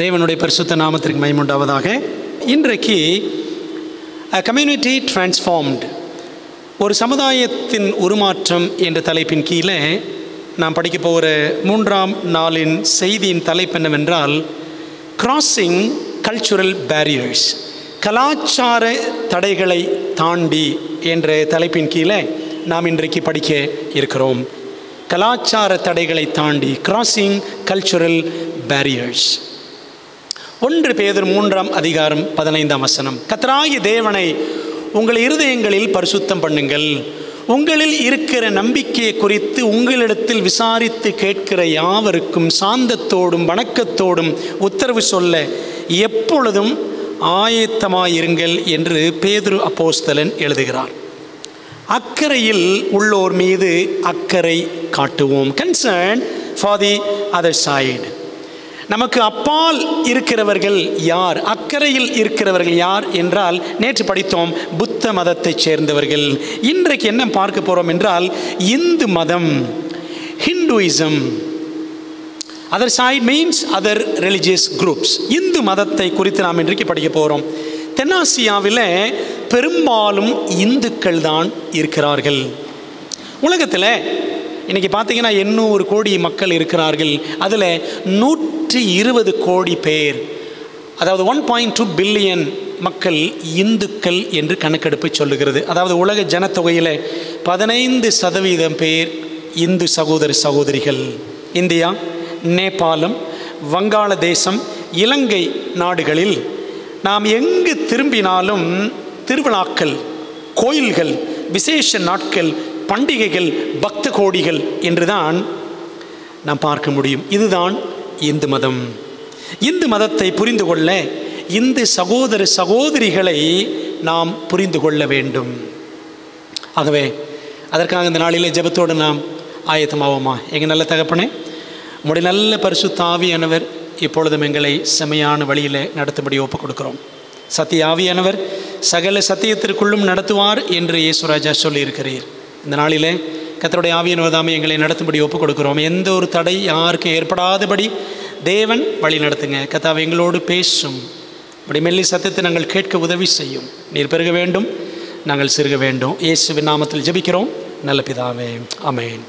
தேவனுடைய பரிசுத்த நாமத்திற்கு மகிமை உண்டாவதாக. இன்றைக்கு கம்யூனிட்டி டிரான்ஸ்ஃபார்ம்டு, ஒரு சமுதாயத்தின் உருமாற்றம் என்ற தலைப்பின் கீழே நாம் படிக்க போகிற 3ஆம் நாளின் செய்தியின் தலைப்பு என்னவென்றால் கிராசிங் கல்ச்சுரல் பேரியர்ஸ், கலாச்சார தடைகளை தாண்டி என்ற தலைப்பின் கீழே நாம் இன்றைக்கு படிக்க இருக்கிறோம். கலாச்சார தடைகளை தாண்டி, கிராசிங் கல்ச்சுரல் பேரியர்ஸ். 1 பேதுரு 3ஆம் அதிகாரம் 15ஆம் வசனம், கர்த்தராகிய தேவனை உங்கள் இருதயங்களில் பரிசுத்தம் பண்ணுங்கள், உங்களில் இருக்கிற நம்பிக்கையை குறித்து உங்களிடத்தில் விசாரித்து கேட்கிற யாவருக்கும் சாந்தத்தோடும் வணக்கத்தோடும் உத்தரவு சொல்ல எப்பொழுதும் ஆயத்தமாயிருங்கள் என்று பேதுரு அப்போஸ்தலன் எழுதுகிறார். அக்கறையில் உள்ளோர் மீது அக்கறை காட்டுவோம். Concern for the other side. நமக்கு அப்பால் இருக்கிறவர்கள் யார், அக்கறையில் இருக்கிறவர்கள் யார் என்றால், நேற்று படித்தோம் புத்த மதத்தைச் சேர்ந்தவர்கள். இன்றைக்கு என்ன பார்க்க போகிறோம் என்றால் இந்து மதம், Hinduism. Other side means other religious groups. இந்து மதத்தை குறித்து நாம் இன்றைக்கு படிக்க போகிறோம். தென்னாசியாவில் பெரும்பாலும் இந்துக்கள் தான் இருக்கிறார்கள். உலகத்தில் இன்றைக்கி பார்த்தீங்கன்னா 800 கோடி மக்கள் இருக்கிறார்கள். அதில் 120 கோடி பேர், அதாவது 1.2 பில்லியன் மக்கள் இந்துக்கள் என்று கணக்கெடுப்பு சொல்லுகிறது. அதாவது உலக ஜனத்தொகையில் 15% பேர் இந்து சகோதர சகோதரிகள். இந்தியா, நேபாளம், வங்காளதேசம், இலங்கை நாடுகளில் நாம் எங்கு திரும்பினாலும் திருவிழாக்கள், கோயில்கள், விசேஷ நாட்கள், பண்டிகைகள், பக்த கோடிகள் என்றுதான் நாம் பார்க்க முடியும். இதுதான் இந்து மதம். இந்து மதத்தை புரிந்து கொள்ள இந்து சகோதர சகோதரிகளை நாம் புரிந்து கொள்ள வேண்டும். ஆகவே அதற்காக இந்த நாளிலே ஜெபத்தோடு நாம் ஆயத்தமாவோமா? எங்கள் நல்ல தகப்பனே, உம்முடைய நல்ல பரிசுத்த ஆவியானவர் இப்பொழுதும் எங்களை செமையான வழியில் நடத்தும்படி ஒப்புக் கொடுக்கிறோம். சத்திய ஆவியானவர் சகல சத்தியத்திற்குள்ளும் நடத்துவார் என்று இயேசுராஜா சொல்லியிருக்கிறீர். இந்த நாளிலே கர்த்தருடைய ஆவியானவர் தாமே எங்களை நடத்தும்படி ஒப்புக் கொடுக்கிறோம். எந்த ஒரு தடை யாருக்கும் ஏற்படாதபடி தேவன் வழி நடத்துங்க. கர்த்தாவே, எங்களோடு பேசும். இப்படி மெல்லி சத்தியத்தை நாங்கள் கேட்க உதவி செய்யும். நீர் பெருக வேண்டும், நாங்கள் சிறுக வேண்டும். இயேசுவின் நாமத்தில் ஜெபிக்கிறோம் நல்ல பிதாவே, ஆமென்.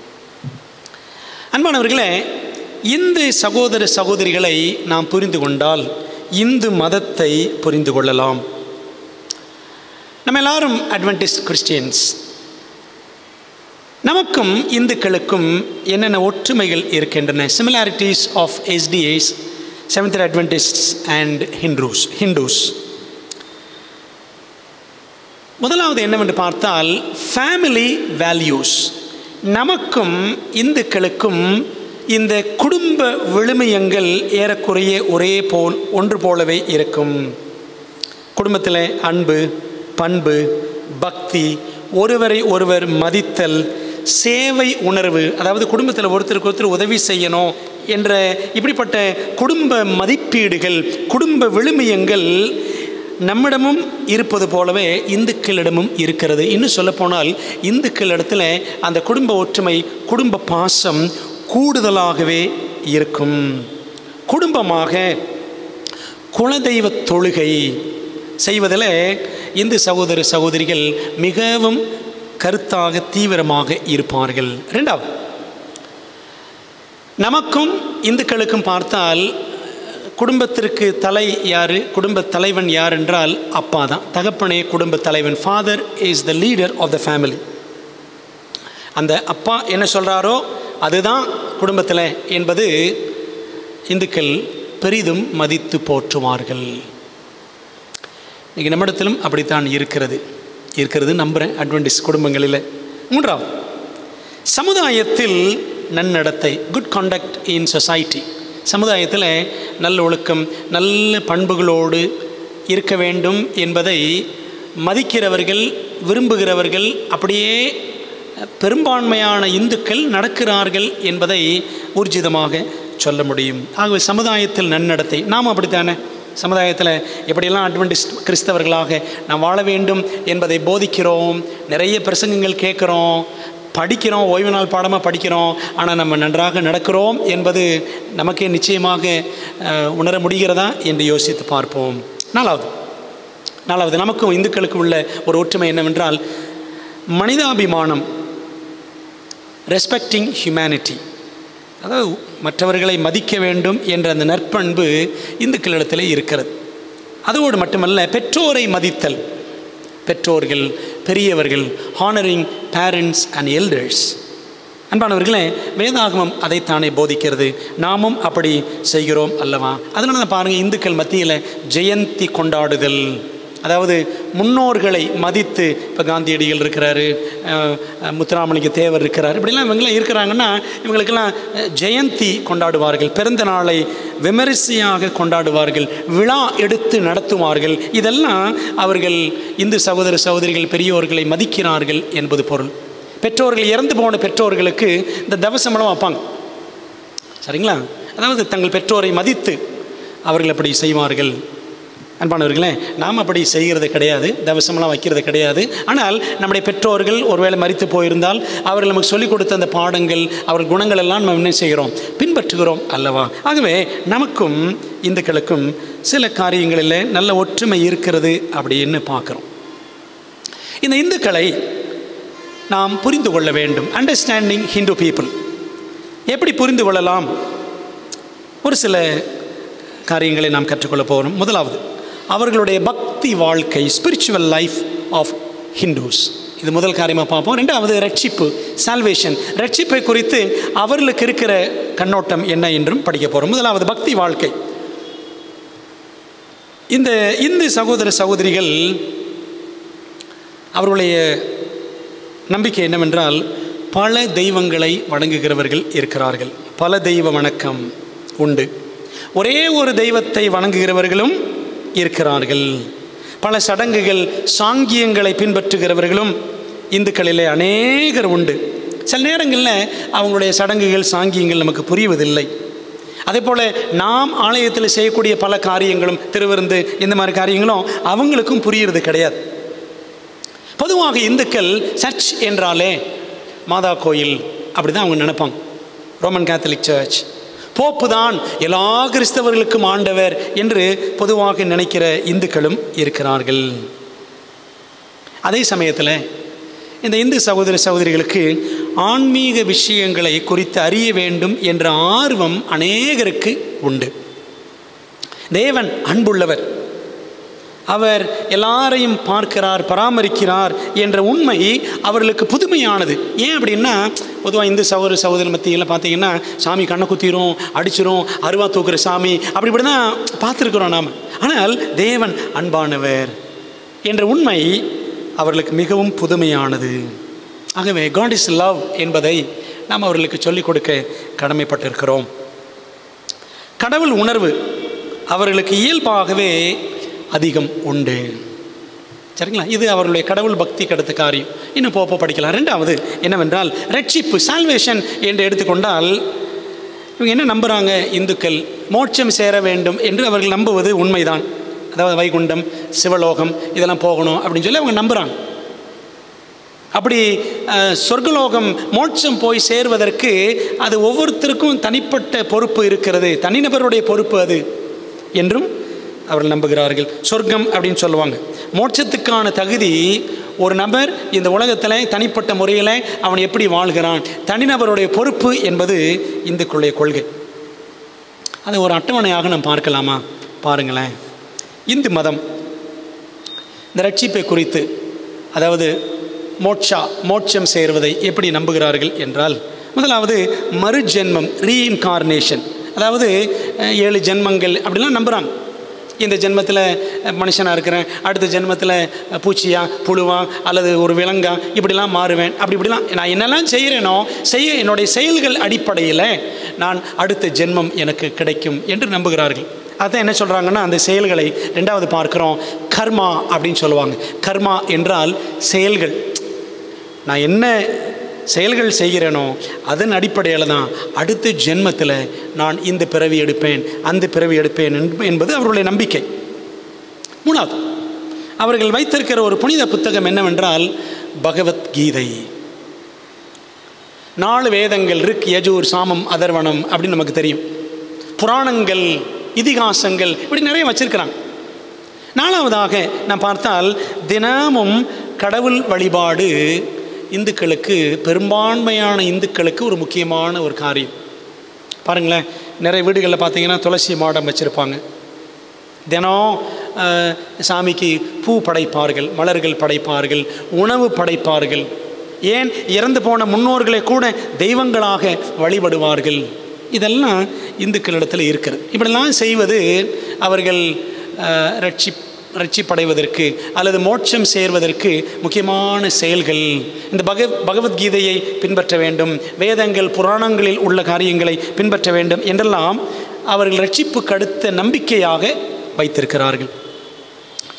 அன்பானவர்களே, இந்து சகோதர சகோதரிகளை நாம் புரிந்து கொண்டால் இந்து மதத்தை புரிந்து கொள்ளலாம். நம்ம எல்லாரும் அட்வென்டிஸ்ட் கிறிஸ்டியன்ஸ். நமக்கும் இந்துக்களுக்கும் என்னென்ன ஒற்றுமைகள் இருக்கின்றன? Similarities of SDAs, Seventh Day Adventists and Hindus. முதலாவது என்னவென்று பார்த்தால் ஃபேமிலி வேல்யூஸ். நமக்கும் இந்துக்களுக்கும் இந்த குடும்ப விழுமியங்கள் ஏறக்குறைய ஒன்று போலவே இருக்கும். குடும்பத்தில் அன்பு, பண்பு, பக்தி, ஒருவரை ஒருவர் மதித்தல், சேவை உணர்வு, அதாவது குடும்பத்தில் ஒருத்தருக்கு ஒருத்தர் உதவி செய்யணும் என்ற இப்படிப்பட்ட குடும்ப மதிப்பீடுகள், குடும்ப விழுமியங்கள் நம்மிடமும் இருப்பது போலவே இந்துக்களிடமும் இருக்கிறது. இன்னும் சொல்லப்போனால் இந்துக்களிடத்தில் அந்த குடும்ப ஒற்றுமை, குடும்ப பாசம் கூடுதலாகவே இருக்கும். குடும்பமாக குலதெய்வ தொழுகை செய்வதில் இந்து சகோதர சகோதரிகள் மிகவும் கருத்தாக தீவிரமாக இருப்பார்கள். 2வது, நமக்கும் இந்துக்களுக்கும் பார்த்தால் குடும்பத்திற்கு தலை யார், குடும்ப தலைவன் யார் என்றால் அப்பா தான். தகப்பனே குடும்ப தலைவன். Father is the leader of the family. அந்த அப்பா என்ன சொல்கிறாரோ அதுதான் குடும்பத்தில் என்பது இந்துக்கள் பெரிதும் மதித்து போற்றுவார்கள். இன்றைக்கி நம்மிடத்திலும் அப்படித்தான் இருக்கிறது நம்புகிறேன் அட்வென்டிஸ்ட் குடும்பங்களில். 3வது, சமுதாயத்தில் நன்னடத்தை, குட் கான்டக்ட் இன் சொசைட்டி. சமுதாயத்தில் நல்ல ஒழுக்கம், நல்ல பண்புகளோடு இருக்க வேண்டும் என்பதை மதிக்கிறவர்கள், விரும்புகிறவர்கள், அப்படியே பெரும்பான்மையான இந்துக்கள் நடக்கிறார்கள் என்பதை ஊர்ஜிதமாக சொல்ல முடியும். ஆகவே சமுதாயத்தில் நன்னடத்தை. நாம் அப்படித்தானே சமுதாயத்தில் எப்படியெல்லாம் அட்வென்டிஸ்ட் கிறிஸ்தவர்களாக நாம் வாழ வேண்டும் என்பதை போதிக்கிறோம். நிறைய பிரசங்கங்கள் கேட்குறோம். படிக்கிறோம், ஓய்வு நாள் பாடமாக படிக்கிறோம், ஆனால் நம்ம நன்றாக நடக்கிறோம் என்பது நமக்கே நிச்சயமாக உணர முடிகிறதா என்று யோசித்து பார்ப்போம். நாலாவது நமக்கும் இந்துக்களுக்கும் உள்ள ஒரு ஒற்றுமை என்னவென்றால் மனிதாபிமானம், ரெஸ்பெக்டிங் ஹியூமனிட்டி. அதாவது மற்றவர்களை மதிக்க வேண்டும் என்ற அந்த நற்பண்பு இந்துக்களிடத்தில் இருக்கிறது. அதோடு மட்டுமல்ல, பெற்றோரை மதித்தல், பெற்றோர்கள், பெரியவர்கள், ஹானரிங் பேரண்ட்ஸ் அண்ட் எல்டர்ஸ். அன்பானவர்களே, வேதாகமம் அதைத்தானே போதிக்கிறது. நாமும் அப்படி செய்கிறோம் அல்லவா? அதனால தான் பாருங்கள், இந்துக்கள் மத்தியில் ஜெயந்தி கொண்டாடுதல், அதாவது முன்னோர்களை மதித்து, இப்போ காந்தியடிகள் இருக்கிறாரு, முத்துராமலிங்க தேவர் இருக்கிறார், இப்படிலாம் இவங்களாம் இருக்கிறாங்கன்னா இவங்களுக்கெல்லாம் ஜெயந்தி கொண்டாடுவார்கள், பிறந்த நாளை விமரிசையாக கொண்டாடுவார்கள், விழா எடுத்து நடத்துவார்கள். இதெல்லாம் அவர்கள் இந்து சகோதர சகோதரிகள் பெரியோர்களை மதிக்கிறார்கள் என்பது பொருள். பெற்றோர்கள், இறந்து போன பெற்றோர்களுக்கு இந்த தவசமெல்லாம் வைப்பாங்க, சரிங்களா? அதாவது தங்கள் பெற்றோரை மதித்து அவர்கள் அப்படி செய்வார்கள். அன்பானவர்களே, நாம் அப்படி செய்கிறது கிடையாது, தவசமெல்லாம் வைக்கிறது கிடையாது. ஆனால் நம்முடைய பெற்றோர்கள் ஒருவேளை மரித்து போயிருந்தால் அவர்கள் நமக்கு சொல்லிக் கொடுத்த அந்த பாடங்கள், அவர்கள் குணங்கள் எல்லாம் நம்ம என்ன செய்கிறோம்? பின்பற்றுகிறோம் அல்லவா? ஆகவே நமக்கும் இந்துக்களுக்கும் சில காரியங்களில் நல்ல ஒற்றுமை இருக்கிறது அப்படின்னு பார்க்குறோம். இந்த இந்துக்களை நாம் புரிந்து கொள்ள வேண்டும். அண்டர்ஸ்டாண்டிங் ஹிந்து பீப்புள் எப்படி புரிந்து கொள்ளலாம்? ஒரு சில காரியங்களை நாம் கற்றுக்கொள்ள போகிறோம். முதலாவது, அவர்களுடைய பக்தி வாழ்க்கை, ஸ்பிரிச்சுவல் லைஃப் ஆஃப் ஹிந்துஸ். இது முதல் காரியமாக பார்ப்போம். ரெண்டாவது, ரட்சிப்பு, சால்வேஷன், ரட்சிப்பை குறித்து அவர்களுக்கு இருக்கிற கண்ணோட்டம் என்ன என்றும் படிக்க போகிறோம். முதலாவது, பக்தி வாழ்க்கை. இந்த இந்து சகோதர சகோதரிகள் அவர்களுடைய நம்பிக்கை என்னவென்றால், பல தெய்வங்களை வணங்குகிறவர்கள் இருக்கிறார்கள். பல தெய்வ வணக்கம் உண்டு. ஒரே ஒரு தெய்வத்தை வணங்குகிறவர்களும் இருக்கிறார்கள். பல சடங்குகள், சாங்கியங்களை பின்பற்றுகிறவர்களும் இந்துக்களிலே அநேகர் உண்டு. சில நேரங்களில் அவங்களுடைய சடங்குகள், சாங்கியங்கள் நமக்கு புரிவதில்லை. அதே போல் நாம் ஆலயத்தில் செய்யக்கூடிய பல காரியங்களும், திருவிருந்து, இந்த மாதிரி காரியங்களும் அவங்களுக்கும் புரிகிறது கிடையாது. பொதுவாக இந்துக்கள் சர்ச் என்றாலே மாதா கோயில் அப்படி தான் அவங்க நினைப்பாங்க. ரோமன் கேத்தலிக் சர்ச், போப்பு தான் எல்லா கிறிஸ்தவர்களுக்கும் ஆண்டவர் என்று பொதுவாக நினைக்கிற இந்துக்களும் இருக்கிறார்கள். அதே சமயத்தில் இந்த இந்து சகோதர சகோதரிகளுக்கு ஆன்மீக விஷயங்களை குறித்து அறிய வேண்டும் என்ற ஆர்வம் அநேகருக்கு உண்டு. தேவன் அன்புள்ளவர், அவர் எல்லாரையும் பார்க்கிறார், பராமரிக்கிறார் என்ற உண்மை அவர்களுக்கு புதுமையானது. ஏன் அப்படின்னா, பொதுவாக இந்து சகோதர சகோதரி மத்தியில் பார்த்தீங்கன்னா சாமி கண்ணை குத்திரும், அடிச்சிரும், அருவா தூக்குற சாமி, அப்படி தான் பார்த்துருக்குறோம் நாம். ஆனால் தேவன் அன்பானவர் என்ற உண்மை அவர்களுக்கு மிகவும் புதுமையானது. ஆகவே காட் இஸ் லவ் என்பதை நாம் அவர்களுக்கு சொல்லிக் கொடுக்க கடமைப்பட்டிருக்கிறோம். கடவுள் உணர்வு அவர்களுக்கு இயல்பாகவே அதிகம் உண்டு, சரிங்களா? இது அவர்களுடைய கடவுள் பக்தி கடுத்த காரியம். இன்னும் போப்போ படிக்கலாம். ரெண்டாவது என்னவென்றால் ரட்சிப்பு, சால்வேஷன் என்று எடுத்துக்கொண்டால் இவங்க என்ன நம்புகிறாங்க? இந்துக்கள் மோட்சம் சேர வேண்டும் என்று அவர்கள் நம்புவது உண்மைதான். அதாவது வைகுண்டம், சிவலோகம் இதெல்லாம் போகணும் அப்படின்னு சொல்லி அவங்க நம்புகிறாங்க. அப்படி சொர்க்கலோகம், மோட்சம் போய் சேர்வதற்கு அது ஒவ்வொருத்தருக்கும் தனிப்பட்ட பொறுப்பு இருக்கிறது, தனிநபருடைய பொறுப்பு அது என்றும் அவர்கள் நம்புகிறார்கள். சொர்க்கம் அப்படின்னு சொல்லுவாங்க. மோட்சத்துக்கான தகுதி ஒரு நபர் இந்த உலகத்தில் தனிப்பட்ட முறையில் அவன் எப்படி வாழ்கிறான், தனிநபருடைய பொறுப்பு என்பது இந்துக்களுடைய கொள்கை. அதை ஒரு அட்டவணையாக நாம் பார்க்கலாமா? பாருங்களேன். இந்து மதம் இந்த ரட்சிப்பை குறித்து, அதாவது மோட்சம் சேர்வதை எப்படி நம்புகிறார்கள் என்றால், முதலாவது மறு ஜென்மம், ரீஇன்கார்னேஷன், அதாவது 7 ஜென்மங்கள் அப்படிலாம் நம்புகிறாங்க. இந்த ஜென்மத்தில் மனுஷனாக இருக்கிறேன், அடுத்த ஜென்மத்தில் பூச்சியா, புழுவா, அல்லது ஒரு விலங்கா இப்படிலாம் மாறுவேன், இப்படிலாம் நான் என்னெல்லாம் செய்கிறேனோ என்னுடைய செயல்கள் அடிப்படையில் நான் அடுத்த ஜென்மம் எனக்கு கிடைக்கும் என்று நம்புகிறார்கள். அதான் என்ன சொல்கிறாங்கன்னா, அந்த செயல்களை ரெண்டாவது பார்க்குறோம், கர்மா அப்படின்னு சொல்லுவாங்க. கர்மா என்றால் செயல்கள். நான் என்ன செயல்கள் செய்கிறேனோ அதன் அடிப்படையில் தான் அடுத்த ஜென்மத்தில் நான் இந்த பிறவி எடுப்பேன், அந்த பிறவி எடுப்பேன் என்பது அவர்களுடைய நம்பிக்கை. மூணாவது, அவர்கள் வைத்திருக்கிற ஒரு புனித புத்தகம் என்னவென்றால் பகவத்கீதை. 4 வேதங்கள், ரிக், யஜூர், சாமம், அதர்வணம் அப்படின்னு நமக்கு தெரியும். புராணங்கள், இதிகாசங்கள், இப்படி நிறைய வச்சிருக்கிறாங்க. 4வதாக நாம் பார்த்தால் தினமும் கடவுள் வழிபாடு இந்துக்களுக்கு, பெரும்பான்மையான இந்துக்களுக்கு ஒரு முக்கியமான ஒரு காரியம். பாருங்களேன், நிறைய வீடுகளில் பார்த்தீங்கன்னா துளசி மாடம் வச்சுருப்பாங்க. தினம் சாமிக்கு பூ படைப்பார்கள், மலர்கள் படைப்பார்கள், உணவு படைப்பார்கள். ஏன் இறந்து போன முன்னோர்களை கூட தெய்வங்களாக வழிபடுவார்கள். இதெல்லாம் இந்துக்களிடத்தில் இருக்கிறது. இப்படிலாம் செய்வது அவர்கள் ரட்சிப்படைவதற்கு அல்லது மோட்சம் சேர்வதற்கு முக்கியமான செயல்கள். இந்த பகவத்கீதையை பின்பற்ற வேண்டும், வேதங்கள் புராணங்களில் உள்ள காரியங்களை பின்பற்ற வேண்டும் என்றெல்லாம் அவர்கள் ரட்சிப்புக்கு அடுத்த நம்பிக்கையாக வைத்திருக்கிறார்கள்.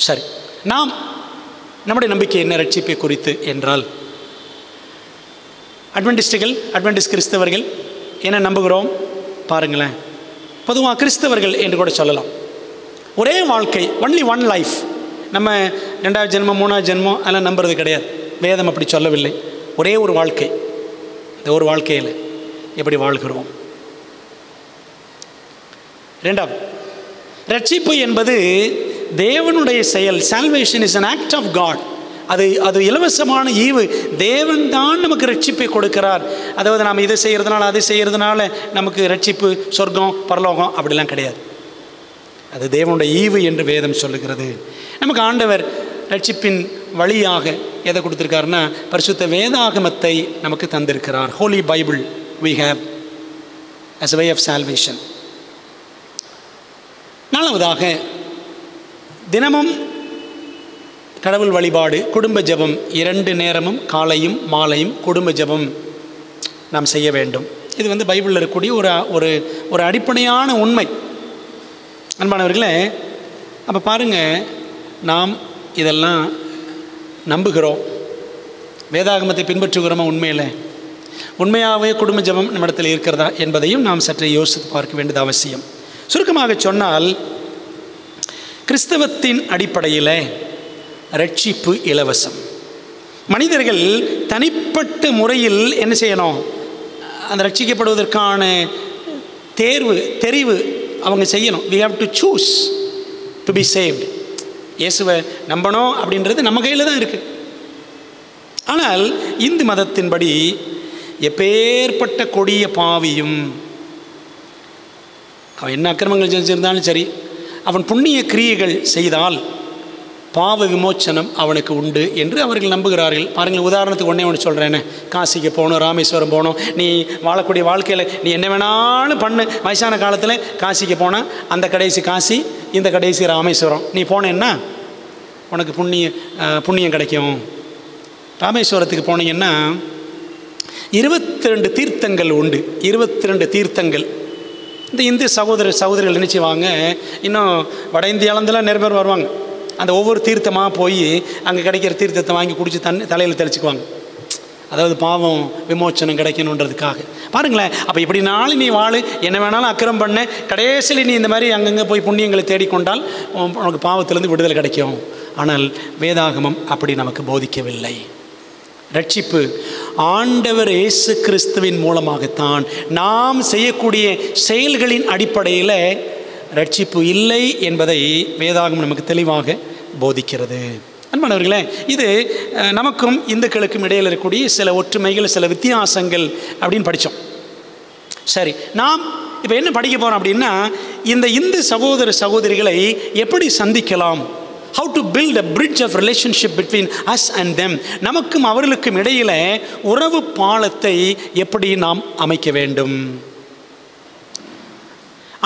சரி, நம்முடைய நம்பிக்கை என்ன ரட்சிப்பை குறித்து என்றால், அட்வென்டிஸ்ட் கிறிஸ்தவர்கள் என்ன நம்புகிறோம் பாருங்களேன். பொதுவாக கிறிஸ்தவர்கள் என்று கூட சொல்லலாம். ஒரே வாழ்க்கை, ஒன்லி ஒன் லைஃப். நம்ம 2வது ஜென்மம் 3வது ஜென்மம் அதெல்லாம் நம்புறது கிடையாது. வேதம் அப்படி சொல்லவில்லை. ஒரே ஒரு வாழ்க்கை. இந்த ஒரு வாழ்க்கையில் எப்படி வாழ்கிறோம்? 2வது, ரட்சிப்பு என்பது தேவனுடைய செயல். Salvation is an act of God. அது இலவசமான ஈவு. தேவன் தான் நமக்கு ரட்சிப்பை கொடுக்கிறார். அதாவது நாம் இதை செய்கிறதுனால அதை செய்கிறதுனால நமக்கு ரட்சிப்பு, சொர்க்கம், பரலோகம் அப்படிலாம் கிடையாது. அது தேவனுடைய ஈவு என்று வேதம் சொல்லுகிறது. நமக்கு ஆண்டவர் ரட்சிப்பின் வழியாக எதை கொடுத்துருக்காருன்னா பரிசுத்த வேதாகமத்தை நமக்கு தந்திருக்கிறார். Holy Bible we have as a way of salvation. 4வதாக, தினமும் கடவுள் வழிபாடு, குடும்ப ஜெபம். 2 நேரமும் காலையும் மாலையும் குடும்ப ஜெபம் நாம் செய்ய வேண்டும். இது பைபிளில் இருக்கக்கூடிய ஒரு அடிப்படையான உண்மை. அன்பானவர்களே, அப்போ பாருங்கள், நாம் இதெல்லாம் நம்புகிறோம், வேதாகமத்தை பின்பற்றுகிறோமா? உண்மையாகவே குடும்ப ஜெபம் நம்மிடத்தில் இருக்கிறதா என்பதையும் நாம் சற்றே யோசித்து பார்க்க வேண்டியது அவசியம். சுருக்கமாக சொன்னால், கிறிஸ்தவத்தின் அடிப்படையில் ரட்சிப்பு இலவசம். மனிதர்கள் தனிப்பட்ட முறையில் என்ன செய்யணும்? அந்த ரட்சிக்கப்படுவதற்கான தெரிவு அவங்க செய்யணும். we have to choose to be saved. இயேசுவை நம்பணும் அப்படின்றது நம்ம கையில் தான் இருக்குது. ஆனால் இந்து மதத்தின்படி எப்பேற்பட்ட கொடிய பாவியும், அவன் என்ன அக்கிரமங்கள் செஞ்சிருந்தாலும் சரி, அவன் புண்ணிய கிரியைகள் செய்தால் பாவ விமோச்சனம் அவனுக்கு உண்டு என்று அவர்கள் நம்புகிறார்கள். பாருங்கள், உதாரணத்துக்கு ஒன்று சொல்கிறேன்னு, காசிக்கு போகணும், ராமேஸ்வரம் போகணும், நீ வாழக்கூடிய வாழ்க்கையில் நீ என்ன வேணாலும் பண்ணு. வயசான காலத்தில் காசிக்கு போனால் அந்த கடைசி காசி, இந்த கடைசி ராமேஸ்வரம். நீ போனேன்னா உனக்கு புண்ணியம் கிடைக்கும். ராமேஸ்வரத்துக்கு போனீங்கன்னா 22 தீர்த்தங்கள் உண்டு. 22 தீர்த்தங்கள். இந்த இந்து சகோதரிகள் நினச்சிவாங்க, இன்னும் வட இந்தியாவிலேருந்துலாம் நிறைய பேர் வருவாங்க. அந்த ஒவ்வொரு தீர்த்தமாக போய் அங்கே கிடைக்கிற தீர்த்தத்தை வாங்கி குடித்து தலையில் தெளிச்சுக்குவாங்க. அதாவது பாவம் விமோச்சனம் கிடைக்கணுன்றதுக்காக. பாருங்களேன், அப்போ இப்படினாலும் நீ வாழு, என்ன வேணாலும் அக்கிரம் பண்ண, கடைசியில் நீ இந்த மாதிரி அங்கங்கே போய் புண்ணியங்களை தேடிக்கொண்டால் உனக்கு பாவத்திலேருந்து விடுதலை கிடைக்கும். ஆனால் வேதாகமம் அப்படி நமக்கு போதிக்கவில்லை. ரட்சிப்பு ஆண்டவர் இயேசு கிறிஸ்துவின் மூலமாகத்தான். நாம் செய்யக்கூடிய செயல்களின் அடிப்படையில் ரட்சிப்பு இல்லை என்பதை வேதாகமம் நமக்கு தெளிவாக போதிக்கிறது. அன்பானவர்களே, இது நமக்கும் இந்துக்களுக்கும் இடையில் இருக்கக்கூடிய சில ஒற்றுமைகள், சில வித்தியாசங்கள் அப்படின்னு படித்தோம். சரி, நாம் இப்போ என்ன படிக்க போகிறோம் அப்படின்னா, இந்த இந்து சகோதரிகளை எப்படி சந்திக்கலாம், how to build a bridge of relationship between us and them. நமக்கும் அவர்களுக்கும் இடையில் உறவு பாலத்தை எப்படி நாம் அமைக்க வேண்டும்.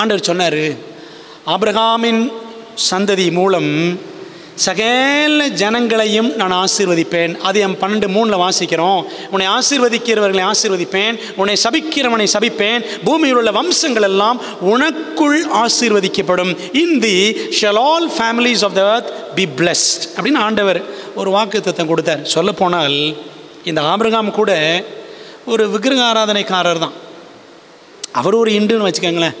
ஆண்டவர் சொன்னார், ஆபிரகாமின் சந்ததி மூலம் சகல ஜனங்களையும் நான் ஆசீர்வதிப்பேன். அது என் 12:3 வாசிக்கிறோம். உன்னை ஆசீர்வதிக்கிறவர்களை ஆசீர்வதிப்பேன், உன்னை சபிக்கிறவனை சபிப்பேன், பூமியில் உள்ள வம்சங்கள் எல்லாம் உனக்குள் ஆசீர்வதிக்கப்படும். in thee shall all families of the earth be blessed அப்படின்னு ஆண்டவர் ஒரு வாக்குத்தத்தம் கொடுத்தார். சொல்லப்போனால் இந்த ஆபிரகாம் கூட ஒரு விக்கிரக ஆராதனைக்காரர் தான். அவர் ஒரு இந்துன்னு வச்சுக்கோங்களேன்.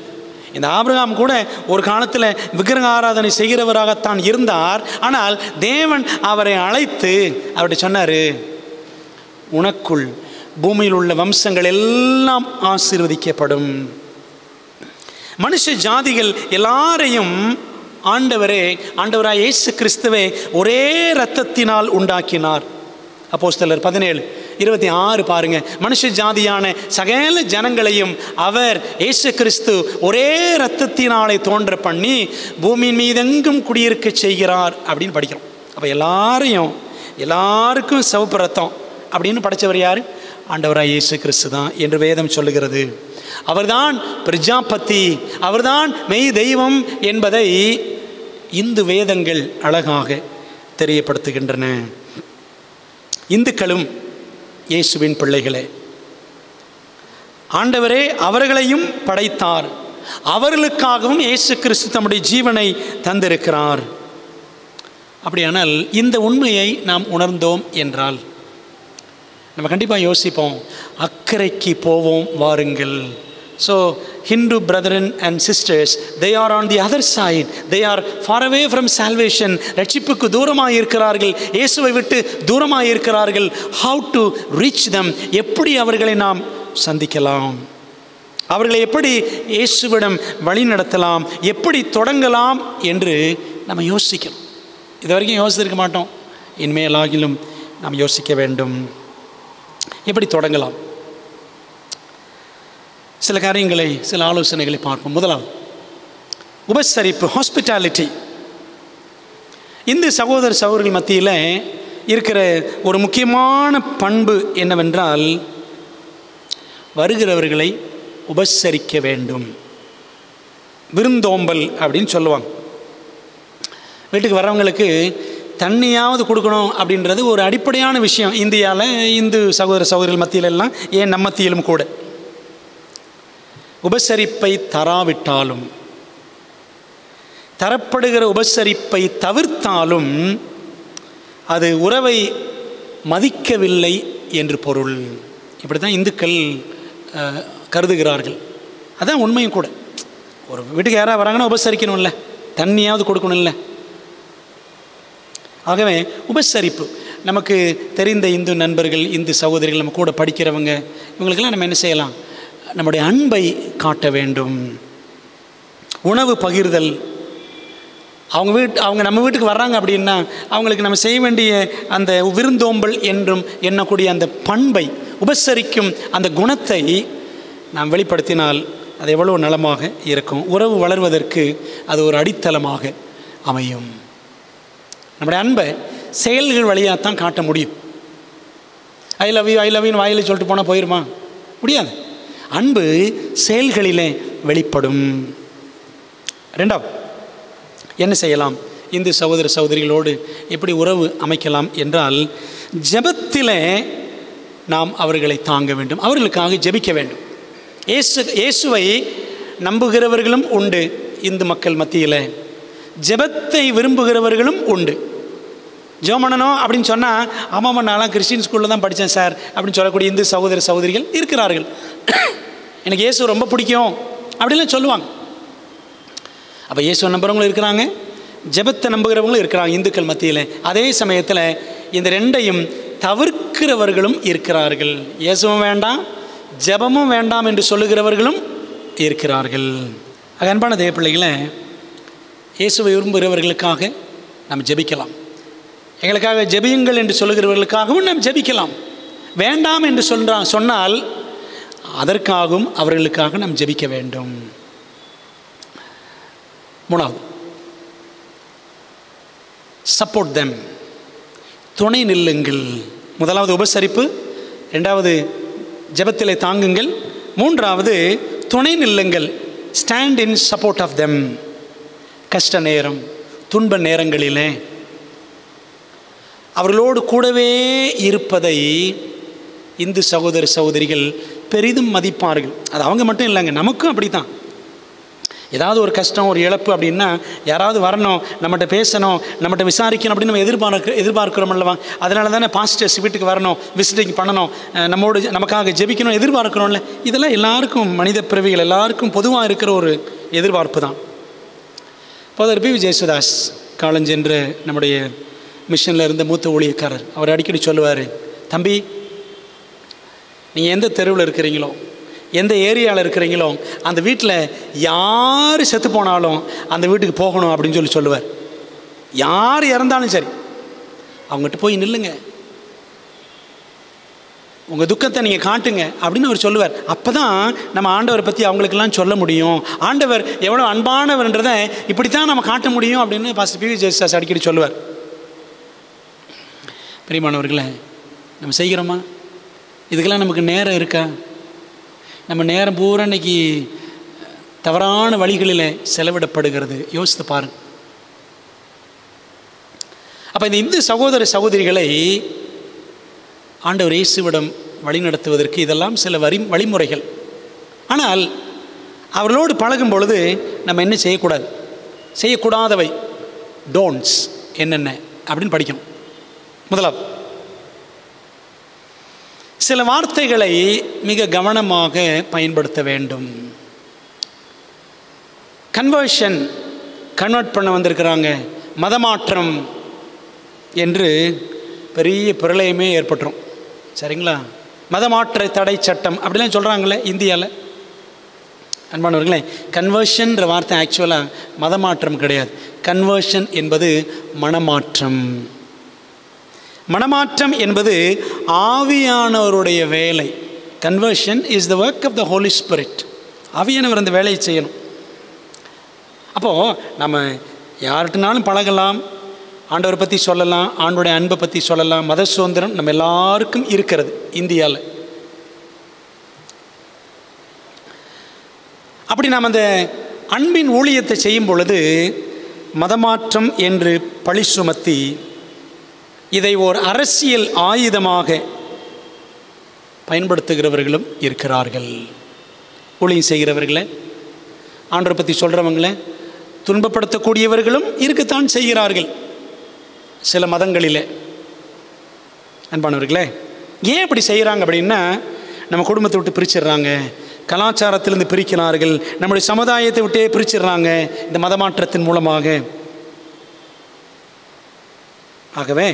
இந்த ஆபிரகாம் கூட ஒரு காலத்தில் விக்கிரக ஆராதனை செய்கிறவராகத்தான் இருந்தார். ஆனால் தேவன் அவரை அழைத்து அவர்கிட்ட சொன்னார், உனக்குள் பூமியில் உள்ள வம்சங்கள் எல்லாம் ஆசீர்வதிக்கப்படும். மனுஷ ஜாதிகள் எல்லாரையும் ஆண்டவராய் இயேசு கிறிஸ்துவே ஒரே இரத்தத்தினால் உண்டாக்கினார். அப்போஸ்தலர் 17:26 பாருங்க. மனுஷ ஜாதியான சகல ஜனங்களையும் அவர் இயேசு கிறிஸ்து ஒரே இரத்தத்தினாலே தோன்ற பண்ணி பூமியின் மீதெங்கும் குடியிருக்க செய்கிறார் அப்படின்னு படிக்கிறோம். அப்போ எல்லாருக்கும் சிவப்பு ரத்தம் அப்படின்னு படைச்சவர் யார்? ஆண்டவராய் இயேசு கிறிஸ்து தான் என்று வேதம் சொல்லுகிறது. அவர்தான் பிரஜாபதி, அவர்தான் மெய் தெய்வம் என்பதை இந்து வேதங்கள் அழகாக தெரியப்படுத்துகின்றன. இந்துக்களும் இயேசுவின் பிள்ளைகளே, ஆண்டவரே அவர்களையும் படைத்தார், அவர்களுக்காகவும் இயேசு கிறிஸ்து தம்முடைய ஜீவனை தந்திருக்கிறார். அப்படியானால் இந்த உண்மையை நாம் உணர்ந்தோம் என்றால் நம்ம கண்டிப்பாக யோசிப்போம், அக்கறைக்கு போவோம் வாருங்கள். So Hindu brethren and sisters, they are on the other side. They are far away from salvation. ரட்சிப்புக்கு தூரமாக இருக்கிறார்கள், இயேசுவை விட்டு தூரமாக இருக்கிறார்கள். How to reach them? எப்படி அவர்களை நாம் சந்திக்கலாம், அவர்களை எப்படி இயேசுவிடம் வழி நடத்தலாம், எப்படி தொடங்கலாம் என்று நம்ம யோசிக்கணும். இது வரைக்கும் யோசித்திருக்க மாட்டோம், இனிமேலாகிலும் நாம் யோசிக்க வேண்டும். எப்படி தொடங்கலாம்? சில காரியங்களை, சில ஆலோசனைகளை பார்ப்போம். முதலாவது உபசரிப்பு, ஹாஸ்பிட்டாலிட்டி. இந்து சகோதரர்கள் மத்தியில் இருக்கிற ஒரு முக்கியமான பண்பு என்னவென்றால் வருகிறவர்களை உபசரிக்க வேண்டும். விருந்தோம்பல் அப்படின்னு சொல்லுவாங்க. வீட்டுக்கு வர்றவங்களுக்கு தண்ணியாவது கொடுக்கணும் அப்படின்றது ஒரு அடிப்படையான விஷயம் இந்தியாவில், இந்து சகோதரர்கள் மத்தியில் எல்லாம், ஏன் நம்ம மத்தியிலும் கூட. உபசரிப்பை தராவிட்டாலும், தரப்படுகிற உபசரிப்பை தவிர்த்தாலும் அது உறவை மதிக்கவில்லை என்று பொருள். இப்படி தான் இந்துக்கள் கருதுகிறார்கள். அதான் உண்மையும் கூட. ஒரு வீட்டுக்கு யாராவது வராங்கன்னா உபசரிக்கணும்ல, தண்ணியாவது கொடுக்கணும்ல. ஆகவே உபசரிப்பு, நமக்கு தெரிந்த இந்து நண்பர்கள், இந்து சகோதரிகள், நம்ம கூட படிக்கிறவங்க, இவங்களுக்கெல்லாம் நம்ம என்ன செய்யலாம்? நம்முடைய அன்பை காட்ட வேண்டும். உணவு பகிர்தல். அவங்க நம்ம வீட்டுக்கு வர்றாங்க அப்படின்னா அவங்களுக்கு நம்ம செய்ய வேண்டிய அந்த விருந்தோம்பல் என்றும் எண்ணக்கூடிய அந்த பண்பை, உபசரிக்கும் அந்த குணத்தை நாம் வெளிப்படுத்தினால் அது எவ்வளோ நலமாக இருக்கும். உறவு வளர்வதற்கு அது ஒரு அடித்தளமாக அமையும். நம்முடைய அன்பை செயல்கள் வழியாக தான் காட்ட முடியும். ஐ லவ் யூன்னு வாயில சொல்லிட்டு போனால் போயிடுமா? முடியாது. அன்பு செயல்களிலே வெளிப்படும். ரெண்டாவது என்ன செய்யலாம்? இந்து சகோதரிகளோடு எப்படி உறவு அமைக்கலாம் என்றால், ஜெபத்திலே நாம் அவர்களை தாங்க வேண்டும், அவர்களுக்காக ஜெபிக்க வேண்டும். இயேசுவை நம்புகிறவர்களும் உண்டு இந்து மக்கள் மத்தியில், ஜெபத்தை விரும்புகிறவர்களும் உண்டு. ஜெபம் பண்ணணும் அப்படின்னு சொன்னால், ஆமாம் நான்லாம் கிறிஸ்டின் ஸ்கூலில் தான் படித்தேன் சார் அப்படின்னு சொல்லக்கூடிய இந்து சகோதரிகள் இருக்கிறார்கள். எனக்கு இயேசு ரொம்ப பிடிக்கும் அப்படின்லாம் சொல்லுவாங்க. அப்போ இயேசுவை நம்புகிறவங்களும் இருக்கிறாங்க, ஜெபத்தை நம்புகிறவங்களும் இருக்கிறாங்க இந்துக்கள் மத்தியில். அதே சமயத்தில் இந்த ரெண்டையும் தவிர்க்கிறவர்களும் இருக்கிறார்கள். இயேசுவும் வேண்டாம், ஜெபமும் வேண்டாம் என்று சொல்லுகிறவர்களும் இருக்கிறார்கள். அன்பான தேவ பிள்ளைகளை, இயேசுவை விரும்புகிறவர்களுக்காக நாம் ஜெபிக்கலாம். எங்களுக்காக ஜெபியுங்கள் என்று சொல்லுகிறவர்களுக்காகவும் நாம் ஜெபிக்கலாம். வேண்டாம் என்று சொன்னால் அதற்காகவும் அவர்களுக்காக நாம் ஜெபிக்க வேண்டும். மூணாவது, சப்போர்ட் தெம், துணை நில்லுங்கள். முதலாவது உபசரிப்பு, இரண்டாவது ஜெபத்திலே தாங்குங்கள், மூன்றாவது துணை நில்லுங்கள், stand in support of them. கஷ்ட நேரம், துன்ப நேரங்களிலே அவர்களோடு கூடவே இருப்பதை இந்து சகோதரிகள் பெரிதும் மதிப்பார்கள். அது அவங்க மட்டும் இல்லைங்க, நமக்கும் அப்படி தான். ஏதாவது ஒரு கஷ்டம், ஒரு இழப்பு அப்படின்னா யாராவது வரணும், நம்மகிட்ட பேசணும், நம்மகிட்ட விசாரிக்கணும் அப்படின்னு நம்ம எதிர்பார்க்கிறோம் அல்லவா? அதனால தானே பாஸ்டர்ஸ் வீட்டுக்கு வரணும், விசிட்டிங் பண்ணணும், நமக்காக ஜெபிக்கணும் எதிர்பார்க்கிறோம்ல. இதெல்லாம் எல்லாருக்கும், மனித பிறவிகள் எல்லாருக்கும் பொதுவாக இருக்கிற ஒரு எதிர்பார்ப்பு தான். Father B. ஜேசுதாஸ் காலஞ்சென்ற நம்முடைய மிஷனில் இருந்த மூத்த ஊழியக்காரர், அவர் அடிக்கடி சொல்லுவார், தம்பி நீங்கள் எந்த தெருவில் இருக்கிறீங்களோ, எந்த ஏரியாவில் இருக்கிறீங்களோ, அந்த வீட்டில் யார் செத்து போனாலும் அந்த வீட்டுக்கு போகணும் அப்படின்னு சொல்லுவார். யார் இறந்தாலும் சரி, அவங்ககிட்ட போய் நில்லுங்க, உங்கள் துக்கத்தை நீங்கள் காட்டுங்க அப்படின்னு அவர் சொல்லுவார். அப்போ தான் நம்ம ஆண்டவரை பற்றி அவங்களுக்கெல்லாம் சொல்ல முடியும். ஆண்டவர் எவ்வளோ அன்பானவர்ன்றதை இப்படித்தான் நம்ம காட்ட முடியும் அப்படின்னு பாஸ்டர் பி.வி. ஜேசஸ் அடிக்கடி சொல்லுவார். பிரியமானவர்களே, நம்ம செய்கிறோமா? இதுக்கெல்லாம் நமக்கு நேரம் இருக்கா? நம்ம நேரம் பூரா இன்னைக்கு தவறான வழிகளில் செலவிடப்படுகிறது. யோசித்து பாருங்க. அப்போ இந்த இந்து சகோதர சகோதரிகளை ஆண்டவர் இயேசுவிடம் வழிநடத்துவதற்கு இதெல்லாம் சில வழிமுறைகள். ஆனால் அவர்களோடு பழகும் பொழுது நம்ம என்ன செய்யக்கூடாது, செய்யக்கூடாதவை, டோன்ட்ஸ் என்னென்ன அப்படின்னு படிக்கணும். முதலாவது, சில வார்த்தைகளை மிக கவனமாக பயன்படுத்த வேண்டும். கன்வர்ட் பண்ண வந்திருக்கிறாங்க, மதமாற்றம் என்று பெரிய பிரளயமே ஏற்பட்டுரும். சரிங்களா? மதமாற்ற தடை சட்டம் அப்படிலாம் சொல்கிறாங்களே இந்தியாவில். அன்பானவர்களே, கன்வர்ஷன்ற வார்த்தை ஆக்சுவலாக மதமாற்றம் கிடையாது. கன்வர்ஷன் என்பது மனமாற்றம். மனமாற்றம் என்பது ஆவியானவருடைய வேலை. Conversion is the work of the Holy Spirit. ஆவியானவர் அந்த வேலையை செய்யணும். அப்போது நம்ம யார்கிட்டனாலும் பழகலாம், ஆண்டவரை பற்றி சொல்லலாம், ஆண்டோடைய அன்பை பற்றி சொல்லலாம். மத சுதந்திரம் நம்ம எல்லாருக்கும் இருக்கிறது இந்தியாவில். அப்படி நாம் அந்த அன்பின் ஊழியத்தை செய்யும் பொழுது மதமாற்றம் என்று பழி சுமத்தி இதை ஒரு அரசியல் ஆயுதமாக பயன்படுத்துகிறவர்களும் இருக்கிறார்கள். ஊழியம் செய்கிறவர்களை, ஆண்டவரை பற்றி சொல்கிறவங்களை துன்பப்படுத்தக்கூடியவர்களும் இருக்கத்தான் செய்கிறார்கள் சில மதங்களில். அன்பானவர்களே, ஏன் அப்படி செய்கிறாங்க அப்படின்னா, நம்ம குடும்பத்தை விட்டு பிரிச்சிடுறாங்க, கலாச்சாரத்திலிருந்து பிரிக்கிறார்கள், நம்முடைய சமுதாயத்தை விட்டே பிரிச்சிடுறாங்க இந்த மதமாற்றத்தின் மூலமாக. ஆகவே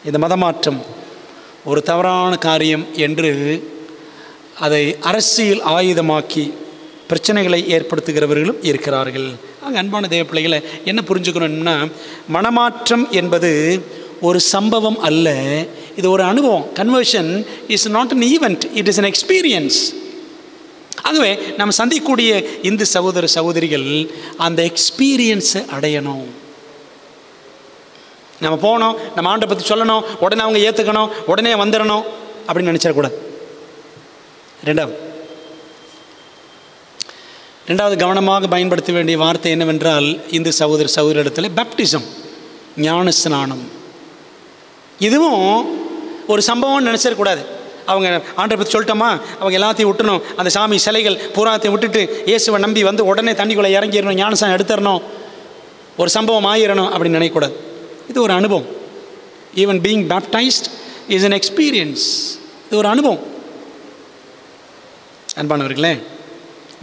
இந்த மதமாற்றம் ஒரு தவறான காரியம் என்று அதை அரசியல் ஆயுதமாக்கி பிரச்சனைகளை ஏற்படுத்துகிறவர்களும் இருக்கிறார்கள். அங்கே அன்பான தேவ பிள்ளைகளை என்ன புரிஞ்சுக்கணும்னா, மனமாற்றம் என்பது ஒரு சம்பவம் அல்ல, இது ஒரு அனுபவம். Conversion is not an event, it is an experience. ஆகவே நம்ம சந்திக்கக்கூடிய இந்து சகோதர சகோதரிகள் அந்த எக்ஸ்பீரியன்ஸை அடையணும். நம்ம போனோம், நம்ம ஆண்டை பற்றி சொல்லணும், உடனே அவங்க ஏற்றுக்கணும், உடனே வந்துடணும் அப்படின்னு நினச்சிடக்கூடாது. ரெண்டாவது கவனமாக பயன்படுத்த வேண்டிய வார்த்தை என்னவென்றால், இந்து சகோதர சகோதரிடத்தில் பேப்டிசம், ஞான ஸ்நானம். இதுவும் ஒரு சம்பவம்னு நினச்சிடக்கூடாது. அவங்க ஆண்டை பற்றி சொல்லிட்டோமா, அவங்க எல்லாத்தையும் விட்டணும், அந்த சாமி சிலைகள் பூராத்தையும் விட்டுட்டு இயேசுவை நம்பி வந்து உடனே தண்ணிக்குள்ளே இறங்கிடணும், ஞானஸ்நானம் எடுத்துடணும், ஒரு சம்பவம் ஆயிடணும் அப்படின்னு நினைக்கக்கூடாது. இது ஒரு அனுபவம். Even being baptised is an experience. இது ஒரு அனுபவம். அன்பானவர்களே,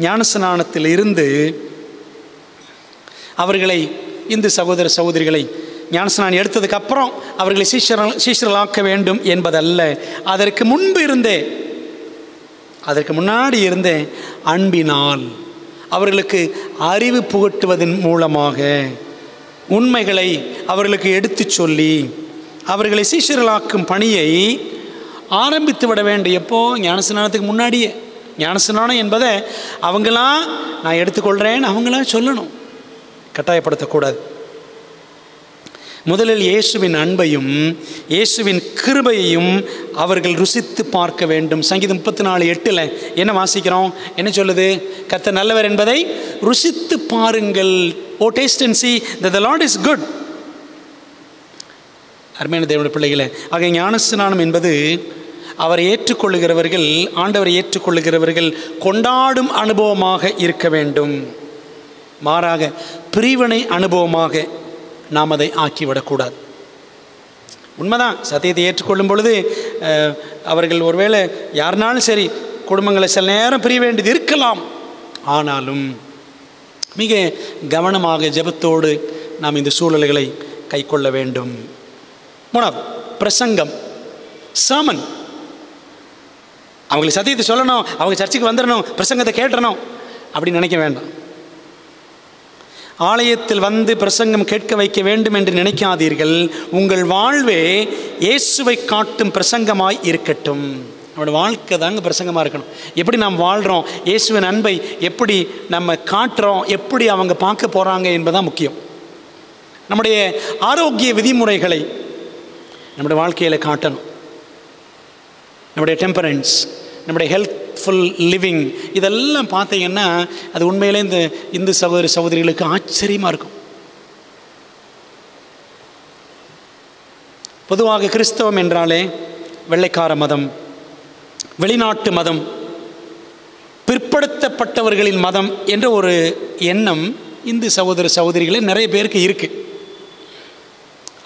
ஞானஸ்நானத்தில் இருந்து அவர்களை, இந்து சகோதர சகோதரிகளை ஞானஸ்நானம் எடுத்ததுக்கப்புறம் அவர்களை சீஷர்களாக்க வேண்டும் என்பதல்ல. அதற்கு முன்னாடி இருந்தே அன்பினால் அவர்களுக்கு அறிவு புகட்டுவதன் மூலமாக உண்மைகளை அவர்களுக்கு எடுத்து சொல்லி அவர்களை சீஷர்களாக்கும் பணியை ஆரம்பித்து விட வேண்டும். எப்போ? ஞானஸ்நானத்துக்கு முன்னாடியே. ஞானஸ்நானம் என்பதை அவங்களாம் நான் எடுத்துக்கொள்கிறேன்னு அவங்களாம் சொல்லணும், கட்டாயப்படுத்தக்கூடாது. முதலில் இயேசுவின் அன்பையும் இயேசுவின் கிருபையையும் அவர்கள் ருசித்து பார்க்க வேண்டும். சங்கீதம் 34:8 என்ன வாசிக்கிறோம்? என்ன சொல்லுது? கர்த்தர் நல்லவர் என்பதை ருசித்து பாருங்கள். O taste and see that the Lord is good. அருமையான தேவனுடைய பிள்ளைகளே, ஆக ஞானஸ்நானம் என்பது அவரை ஏற்றுக்கொள்ளுகிறவர்கள், ஆண்டவரை ஏற்றுக்கொள்ளுகிறவர்கள் கொண்டாடும் அனுபவமாக இருக்க வேண்டும். மாறாக பிரிவினை அனுபவமாக நாம் அதை ஆக்கிவிடக்கூடாது. உண்மைதான், சத்தியத்தை ஏற்றுக்கொள்ளும் பொழுது அவர்கள் ஒருவேளை யாருனாலும் சரி குடும்பங்களை சில நேரம் பிரிய வேண்டியது இருக்கலாம். ஆனாலும் மிக கவனமாக ஜெபத்தோடு நாம் இந்த சூழல்களை கை கொள்ள வேண்டும். மூணாவது, பிரசங்கம், சர்மன். அவங்களுக்கு சத்தியத்தை சொல்லணும், அவங்க சர்ச்சுக்கு வந்துடணும், பிரசங்கத்தை கேட்டணும் அப்படின்னு நினைக்க வேண்டாம். ஆலயத்தில் வந்து பிரசங்கம் கேட்க வைக்க வேண்டும் என்று நினைக்காதீர்கள். உங்கள் வாழ்வே இயேசுவை காட்டும் பிரசங்கமாய் இருக்கட்டும். நம்மளோட வாழ்க்கை தாங்க பிரசங்கமாக இருக்கணும். எப்படி நாம் வாழ்கிறோம், இயேசுவின் அன்பை எப்படி நம்ம காட்டுறோம், எப்படி அவங்க பார்க்க போகிறாங்க என்பதுதான் முக்கியம். நம்முடைய ஆரோக்கிய விதிமுறைகளை நம்முடைய வாழ்க்கையில் காட்டணும். நம்முடைய டெம்பரன்ஸ், நம்முடைய ஹெல்த்ஃபுல் லிவிங், இதெல்லாம் பார்த்தீங்கன்னா அது உண்மையிலே இந்த இந்து சகோதர சகோதரிகளுக்கு ஆச்சரியமாக இருக்கும். பொதுவாக கிறிஸ்தவம் என்றாலே வெள்ளைக்கார மதம், வெளிநாட்டு மதம், பிற்படுத்தப்பட்டவர்களின் மதம் என்ற ஒரு எண்ணம் இந்து சகோதர சகோதரிகளே நிறைய பேருக்கு இருக்குது.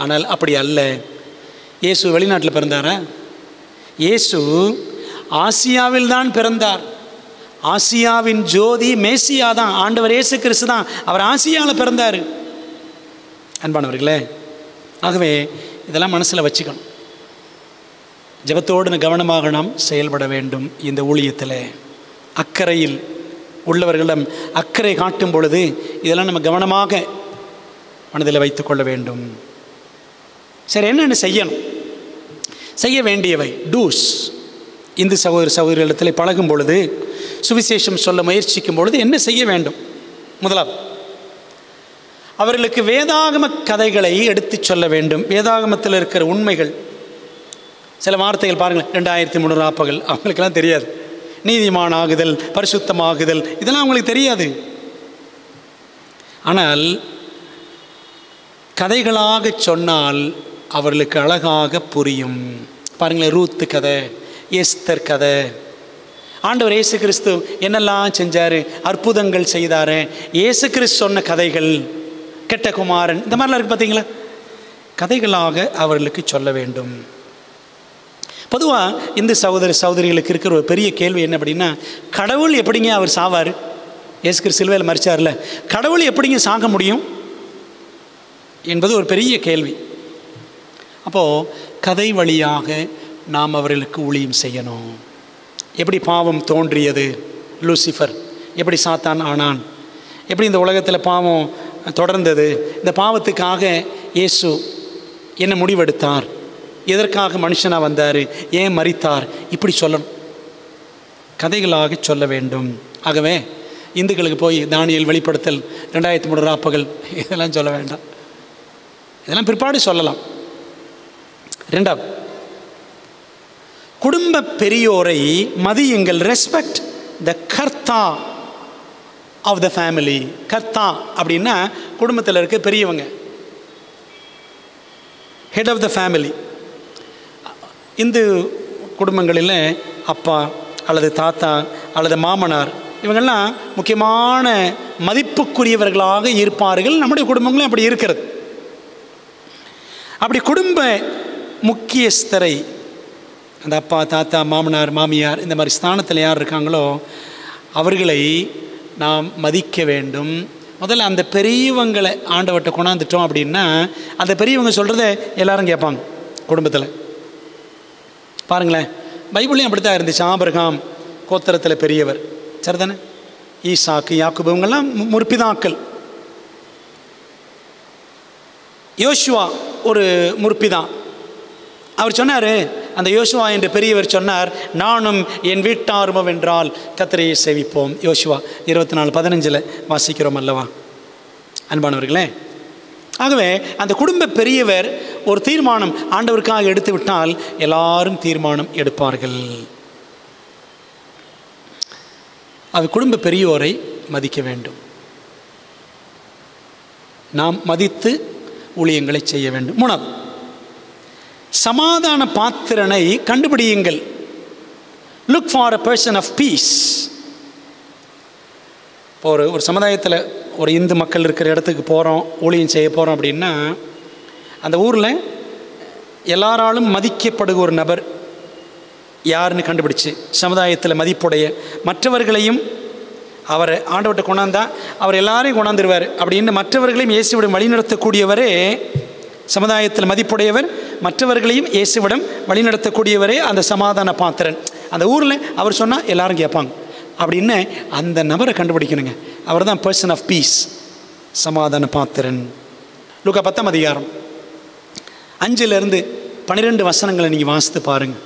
ஆனால் அப்படி அல்ல. இயேசு வெளிநாட்டில் பிறந்தாரா? இயேசு ஆசியாவில் தான் பிறந்தார். ஆசியாவின் ஜோதி மேசியா தான், ஆண்டவர் இயேசு கிறிஸ்து தான். அவர் ஆசியாவில் பிறந்தார். அன்பானவர்களே, ஆகவே இதெல்லாம் மனசில் வச்சுக்கணும். ஜெபத்தோடு கவனமாக நாம் செயல்பட வேண்டும். இந்த ஊழியத்தில் அக்கறையில் உள்ளவர்களிடம் அக்கறை காட்டும் பொழுது இதெல்லாம் நம்ம கவனமாக மனதில் வைத்துக்கொள்ள வேண்டும். சரி, என்னென்ன செய்யணும்? செய்ய வேண்டியவை டூஸ். இந்து சகோதர சகோதரிகளிடத்தில் பழகும் பொழுது, சுவிசேஷம் சொல்ல முயற்சிக்கும் பொழுது என்ன செய்ய வேண்டும்? முதலாவது, அவர்களுக்கு வேதாகம கதைகளை எடுத்து சொல்ல வேண்டும். வேதாகமத்தில் இருக்கிற உண்மைகள், சில வார்த்தைகள் பாருங்கள், 2300 ராப்பகல் அவங்களுக்கெல்லாம் தெரியாது. நீதிமான் ஆகுதல், பரிசுத்தமாகுதல், இதெல்லாம் அவங்களுக்கு தெரியாது. ஆனால் கதைகளாக சொன்னால் அவர்களுக்கு அழகாக புரியும். பாருங்களேன், ரூத்து கதை, எஸ்தர் கதை, ஆண்டவர் இயேசு கிறிஸ்து என்னெல்லாம் செஞ்சார், அற்புதங்கள் செய்தார், இயேசு கிறிஸ்து சொன்ன கதைகள், கெட்ட குமாரன், இந்த மாதிரிலாம் இருக்குது பார்த்தீங்களா? கதைகளாக அவர்களுக்கு சொல்ல வேண்டும். பொதுவாக இந்த சகோதர சகோதரிகளுக்கு இருக்கிற ஒரு பெரிய கேள்வி என்ன அப்படின்னா, கடவுள் எப்படிங்க அவர் சாவார்? இயேசு கிறிஸ்து சிலுவையில் மரிச்சார்ல, கடவுள் எப்படிங்க சாக முடியும் என்பது ஒரு பெரிய கேள்வி. அப்போது கதை வழியாக நாம் அவர்களுக்கு ஊழியம் செய்யணும். எப்படி பாவம் தோன்றியது, லூசிஃபர் எப்படி சாத்தான் ஆனான், எப்படி இந்த உலகத்தில் பாவம் தொடர்ந்தது, இந்த பாவத்துக்காக இயேசு என்ன முடிவெடுத்தார், எதற்காக மனுஷனாக வந்தார், ஏன் மரித்தார், இப்படி சொல்லணும். கதைகளாக சொல்ல வேண்டும். ஆகவே இந்துக்களுக்கு போய் தானியேல், வெளிப்படுத்தல், 2300 ராப்பகல் இதெல்லாம் சொல்ல வேண்டாம். இதெல்லாம் பிற்பாடு சொல்லலாம். ரெண்டாவது, குடும்ப பெரியோரை மதியுங்கள். ரெஸ்பெக்ட் த கர்த்தா ஆஃப் த ஃபேமிலி. கர்த்தா அப்படின்னா குடும்பத்தில் இருக்க பெரியவங்க, ஹெட் ஆஃப் த ஃபேமிலி. இந்து குடும்பங்களில் அப்பா அல்லது தாத்தா அல்லது மாமனார் இவங்கெல்லாம் முக்கியமான மதிப்புக்குரியவர்களாக இருப்பார்கள். நம்முடைய குடும்பங்களும் அப்படி இருக்கிறது. அப்படி குடும்ப முக்கியஸ்தரை, அந்த அப்பா தாத்தா மாமனார் மாமியார் இந்த மாதிரி ஸ்தானத்தில் யார் இருக்காங்களோ அவர்களை நாம் மதிக்க வேண்டும். முதல்ல அந்த பெரியவங்களை ஆண்டவர்கிட்ட கொண்டாந்துட்டோம் அப்படின்னா அந்த பெரியவங்க சொல்கிறத எல்லாரும் கேட்பாங்க குடும்பத்தில். பாருங்களேன், பைபிளையும் அப்படி தான் இருந்துச்சு. ஆபிரகாம் கோத்திரத்தில் பெரியவர், சரிதானே? ஈசாக்கு, யாக்கோபு இவங்கெல்லாம் முற்பிதாக்கள். யோசுவா ஒரு முற்பிதான். அவர் சொன்னார், அந்த யோசுவா என்ற பெரியவர் சொன்னார், நானும் என் வீட்டாருமம் என்றால் கர்த்தரையை சேவிப்போம். யோசுவா 24:15 வாசிக்கிறோம் அல்லவா அன்பானவர்களே? ஆகவே அந்த குடும்ப பெரியவர் ஒரு தீர்மானம் ஆண்டவருக்காக எடுத்து விட்டால் எல்லாரும் தீர்மானம் எடுப்பார்கள். அது குடும்ப பெரியோரை மதிக்க வேண்டும். நாம் மதித்து ஊழியங்களை செய்ய வேண்டும். மூணாவது, சமாதான பாத்திரனை கண்டுபிடியுங்கள். Look for a person of peace. இப்போ ஒரு சமுதாயத்தில் ஒரு இந்து மக்கள் இருக்கிற இடத்துக்கு போகிறோம், ஊழியம் செய்ய போகிறோம் அப்படின்னா அந்த ஊரில் எல்லாராலும் மதிக்கப்படுகிற ஒரு நபர் யாருன்னு கண்டுபிடிச்சு சமுதாயத்தில் மதிப்புடைய மற்றவர்களையும் அவரை ஆண்டவர்கிட்ட கொண்டாந்தா அவர் எல்லாரையும் கொண்டாந்துருவார் அப்படின்னு மற்றவர்களையும் இயேசுவிடம் வழிநடத்தக்கூடியவரே சமுதாயத்தில் மதிப்புடையவர், மற்றவர்களையும் இயேசுவிடம் வழிநடத்தக்கூடியவரே அந்த சமாதான பாத்திரன். அந்த ஊரில் அவர் சொன்னால் எல்லாரும் கேட்பாங்க அப்படின்னு அந்த நபரை கண்டுபிடிக்கணுங்க. அவர் தான் பர்சன் ஆஃப் பீஸ், சமாதான பாத்திரன். லூக்கா 10ஆம் அதிகாரம் 5-12 வசனங்களை நீங்கள் வாசித்து பாருங்கள்.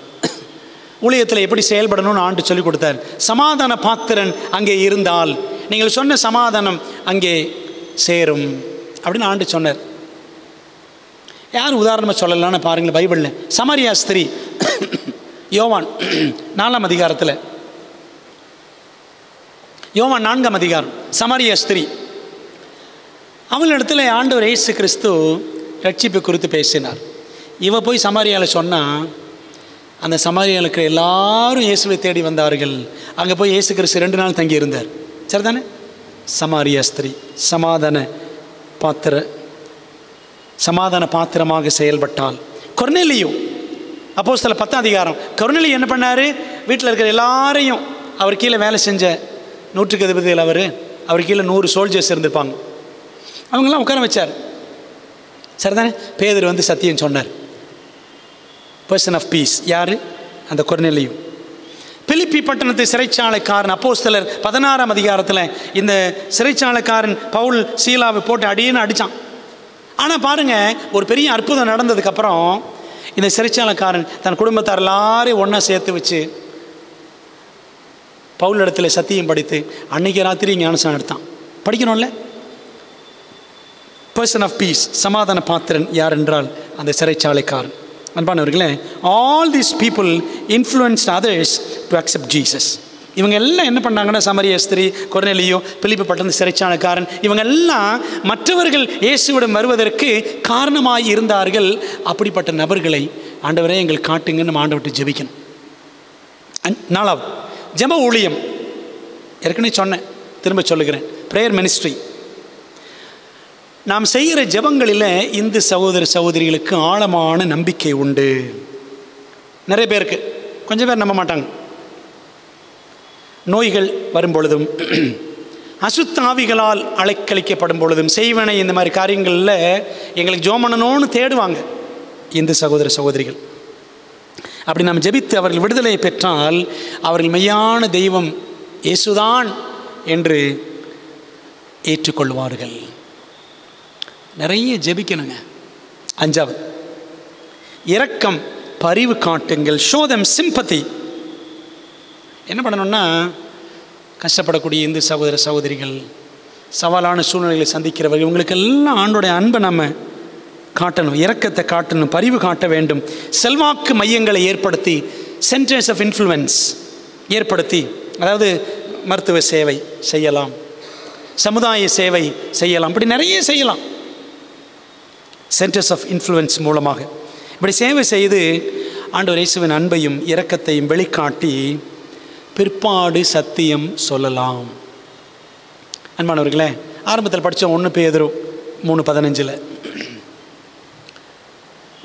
ஊழியத்தில் எப்படி செயல்படணும்னு ஆண்டு சொல்லிக் கொடுத்தார். சமாதான பாத்திரன் அங்கே இருந்தால் நீங்கள் சொன்ன சமாதானம் அங்கே சேரும் அப்படின்னு ஆண்டு சொன்னார். யார் உதாரணமாக சொல்லலான்னு பாருங்கள். பைபிளில் சமாரியா ஸ்திரீ, யோவான் 4ஆம் அதிகாரத்தில், யோவான் 4ஆம் அதிகாரம், சமாரியா ஸ்திரீ, அவங்களிடத்தில் ஆண்டவர் இயேசு கிறிஸ்து ரட்சிப்பு குறித்து பேசினார். இவ போய் சமாரியாவில் சொன்னால் அந்த சமாரியாவுக்கு எல்லாரும் இயேசுவை தேடி வந்தார்கள். அங்கே போய் இயேசு கிறிஸ்து 2 நாள் தங்கி இருந்தார். சரிதானே? சமாரியா ஸ்திரீ சமாதான பாத்திரமாக செயல்பட்டால். கொர்நேலியு, அப்போஸ்தலர் 10ஆம் அதிகாரம், கொர்நேலியு என்ன பண்ணார்? வீட்டில் இருக்கிற எல்லாரையும், அவர் கீழே வேலை செஞ்ச 100 அதிபதிகள், அவர் கீழே 100 சோல்ஜர்ஸ் இருந்திருப்பாங்க, அவங்களாம் உட்கார வச்சார். சரிதானே? பேதுரு வந்து சத்தியம் சொன்னார். பர்சன் ஆஃப் பீஸ் யார்? அந்த கொர்நேலியு. பிலிப்பி பட்டணத்து சிறைச்சாலைக்காரன், அப்போஸ்தலர் 16ஆம் அதிகாரத்தில் இந்த சிறைச்சாலைக்காரன் பவுல் சீலாவை போட்டு அடியேன்னு அடித்தான். ஆனால் பாருங்கள், ஒரு பெரிய அற்புதம் நடந்ததுக்கப்புறம் இந்த சிறைச்சாலைக்காரன் தன் குடும்பத்தார் எல்லாரையும் ஒன்றா சேர்த்து வச்சு பவுல் இடத்துல சத்தியம் படித்து அன்னைக்கு ராத்திரி ஞானஸ்நானம் எடுத்தான். படிக்கணும்ல? பர்சன் ஆஃப் பீஸ், சமாதான பாத்திரன் யார் என்றால் அந்த சிறைச்சாலைக்காரன். அன்பானவர்களே, all these people influenced others to accept Jesus. இவங்க எல்லாம் என்ன பண்ணாங்கன்னா, சமாரியா ஸ்திரீ, கொர்நேலியு, பிலிப்பி பட்டணத்து சிறைச்சாலைக்காரன், இவங்க எல்லாம் மற்றவர்கள் இயேசுவிடம் வருவதற்கு காரணமாய் இருந்தார்கள். அப்படிப்பட்ட நபர்களை ஆண்டவரே எங்களுக்கு காட்டுங்கன்னு நம்ம ஆண்டவர்கிட்ட ஜெபிக்கணும். 4வது ஜெப ஊழியம். ஏற்கனவே சொன்னேன், திரும்ப சொல்லுகிறேன். Prayer ministry. நாம் செய்கிற ஜெபங்களில் இந்து சகோதர சகோதரிகளுக்கு ஆழமான நம்பிக்கை உண்டு. நிறைய பேருக்கு, கொஞ்சம் பேர் நம்ப மாட்டாங்க. நோய்கள் வரும் பொழுதும், அசுத்தாவிகளால் அலைக்கழிக்கப்படும் பொழுதும், செய்வனை இந்த மாதிரி காரியங்களில் எங்களுக்கு ஜெபம் பண்ணணும்னு தேடுவாங்க இந்து சகோதர சகோதரிகள். அப்படி நாம் ஜெபித்து அவர்கள் விடுதலை பெற்றால் அவர்கள் மெய்யான தெய்வம் இயேசுதான் என்று ஏற்றுக்கொள்வார்கள். நிறைய ஜெபிக்கணுங்க. 5வது இரக்கம், பரிவு காட்டுங்கள். Show them sympathy. என்ன பண்ணணும்னா, கஷ்டப்படக்கூடிய இந்து சகோதர சகோதரிகள், சவாலான சூழ்நிலைகளை சந்திக்கிறவர்கள், இவங்களுக்கெல்லாம் ஆண்டோடைய அன்பை நம்ம காட்டணும், இரக்கத்தை காட்டணும், பரிவு காட்ட வேண்டும். செல்வாக்கு மையங்களை ஏற்படுத்தி, சென்டர்ஸ் ஆஃப் இன்ஃப்ளூயன்ஸ் ஏற்படுத்தி, அதாவது மருத்துவ சேவை செய்யலாம், சமுதாய சேவை செய்யலாம், இப்படி நிறைய செய்யலாம். சென்டர்ஸ் ஆஃப் இன்ஃப்ளூயன்ஸ் மூலமாக இப்படி சேவை செய்து ஆண்டவர் இயேசுவின் அன்பையும் இரக்கத்தையும் வெளிக்காட்டி பிற்பாடு சத்தியம் சொல்லலாம். அன்பானவர்களே, ஆரம்பத்தில் படித்தோம் 1 பேதுரு 3:15.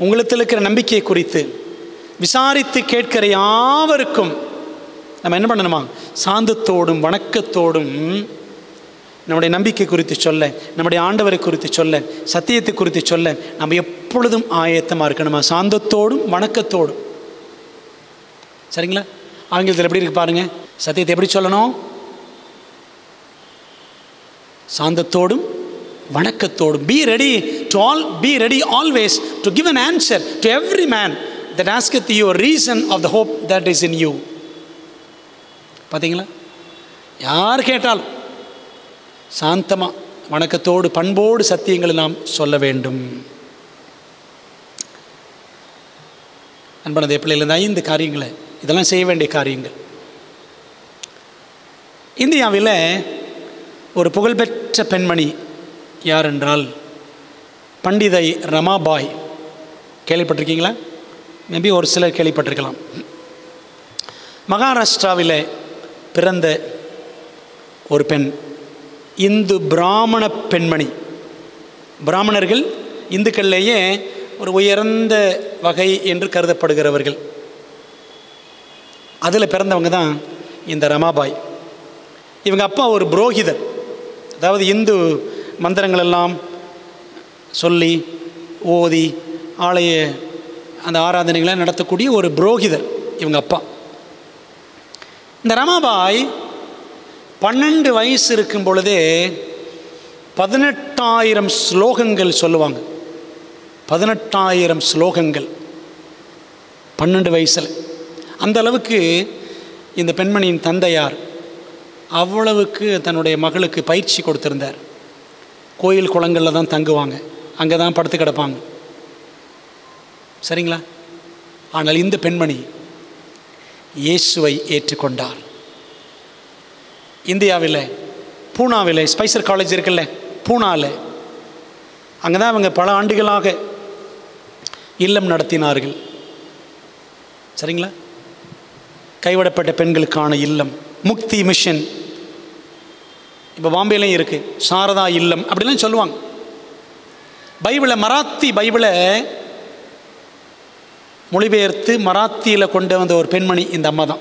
உங்களிடத்தில் இருக்கிற நம்பிக்கை குறித்து விசாரித்து கேட்கிற யாவருக்கும் நம்ம என்ன பண்ணணுமா? சாந்தத்தோடும் வணக்கத்தோடும் நம்முடைய நம்பிக்கை குறித்து சொல்ல, நம்முடைய ஆண்டவரை குறித்து சொல்ல, சத்தியத்தை குறித்து சொல்ல நம்ம எப்பொழுதும் ஆயத்தமாக இருக்கணுமா? சாந்தத்தோடும் வணக்கத்தோடும். சரிங்களா? ஆங்கிலத்தில் எப்படி இருக்கு பாருங்கள். சத்தியத்தை எப்படி சொல்லணும்? சாந்தத்தோடும் வணக்கத்தோடும். Be ready always to give an answer to every man that asketh you a reason of the hope that is in you. பார்த்தீங்களா? யார் கேட்டாலும் சாந்தமாக வணக்கத்தோடு பண்போடு சத்தியங்களை நாம் சொல்ல வேண்டும். அன்பானது பிள்ளைகள், 5 காரியங்களை இதெல்லாம் செய்ய வேண்டிய காரியங்கள். இந்தியாவில் ஒரு புகழ்பெற்ற பெண்மணி யார் என்றால் பண்டிதை ரமாபாய். கேள்விப்பட்டிருக்கீங்களா? மேபி ஒரு சிலர் கேள்விப்பட்டிருக்கலாம். மகாராஷ்டிராவில் பிறந்த ஒரு பெண், இந்து பிராமண பெண்மணி. பிராமணர்கள் இந்துக்கள்லேயே ஒரு உயர்ந்த வகை என்று கருதப்படுகிறவர்கள். அதில் பிறந்தவங்க தான் இந்த ரமாபாய். இவங்க அப்பா ஒரு புரோகிதர், அதாவது இந்து மந்திரங்களெல்லாம் சொல்லி ஓதி ஆலய அந்த ஆராதனைகளை நடத்தக்கூடிய ஒரு புரோகிதர் இவங்க அப்பா. இந்த ரமாபாய் 12 வயசு இருக்கும் பொழுதே 18,000 ஸ்லோகங்கள் சொல்லுவாங்க. 18,000 ஸ்லோகங்கள் 12 வயசில். அந்த அளவுக்கு இந்த பெண்மணியின் தந்தையார் அவ்வளவுக்கு தன்னுடைய மகளுக்கு பயிற்சி கொடுத்திருந்தார். கோயில் குளங்களில் தான் தங்குவாங்க, அங்கே தான் படுத்து கிடப்பாங்க. சரிங்களா? ஆனால் இந்த பெண்மணி இயேசுவை ஏற்றுக்கொண்டார். இந்தியாவில் பூனாவில் ஸ்பைசர் காலேஜ் இருக்குல்ல, பூனாவில் அங்கே தான் அவங்க பல ஆண்டுகளாக இல்லம் நடத்தினார்கள். சரிங்களா? கைவிடப்பட்ட பெண்களுக்கான இல்லம், முக்தி மிஷன். இப்போ பாம்பேலையும் இருக்குது, சாரதா இல்லம் அப்படிலாம் சொல்லுவாங்க. பைபிளை, மராத்தி பைபிளை மொழிபெயர்த்து மராத்தியில் கொண்டு வந்த ஒரு பெண்மணி இந்த அம்மா தான்.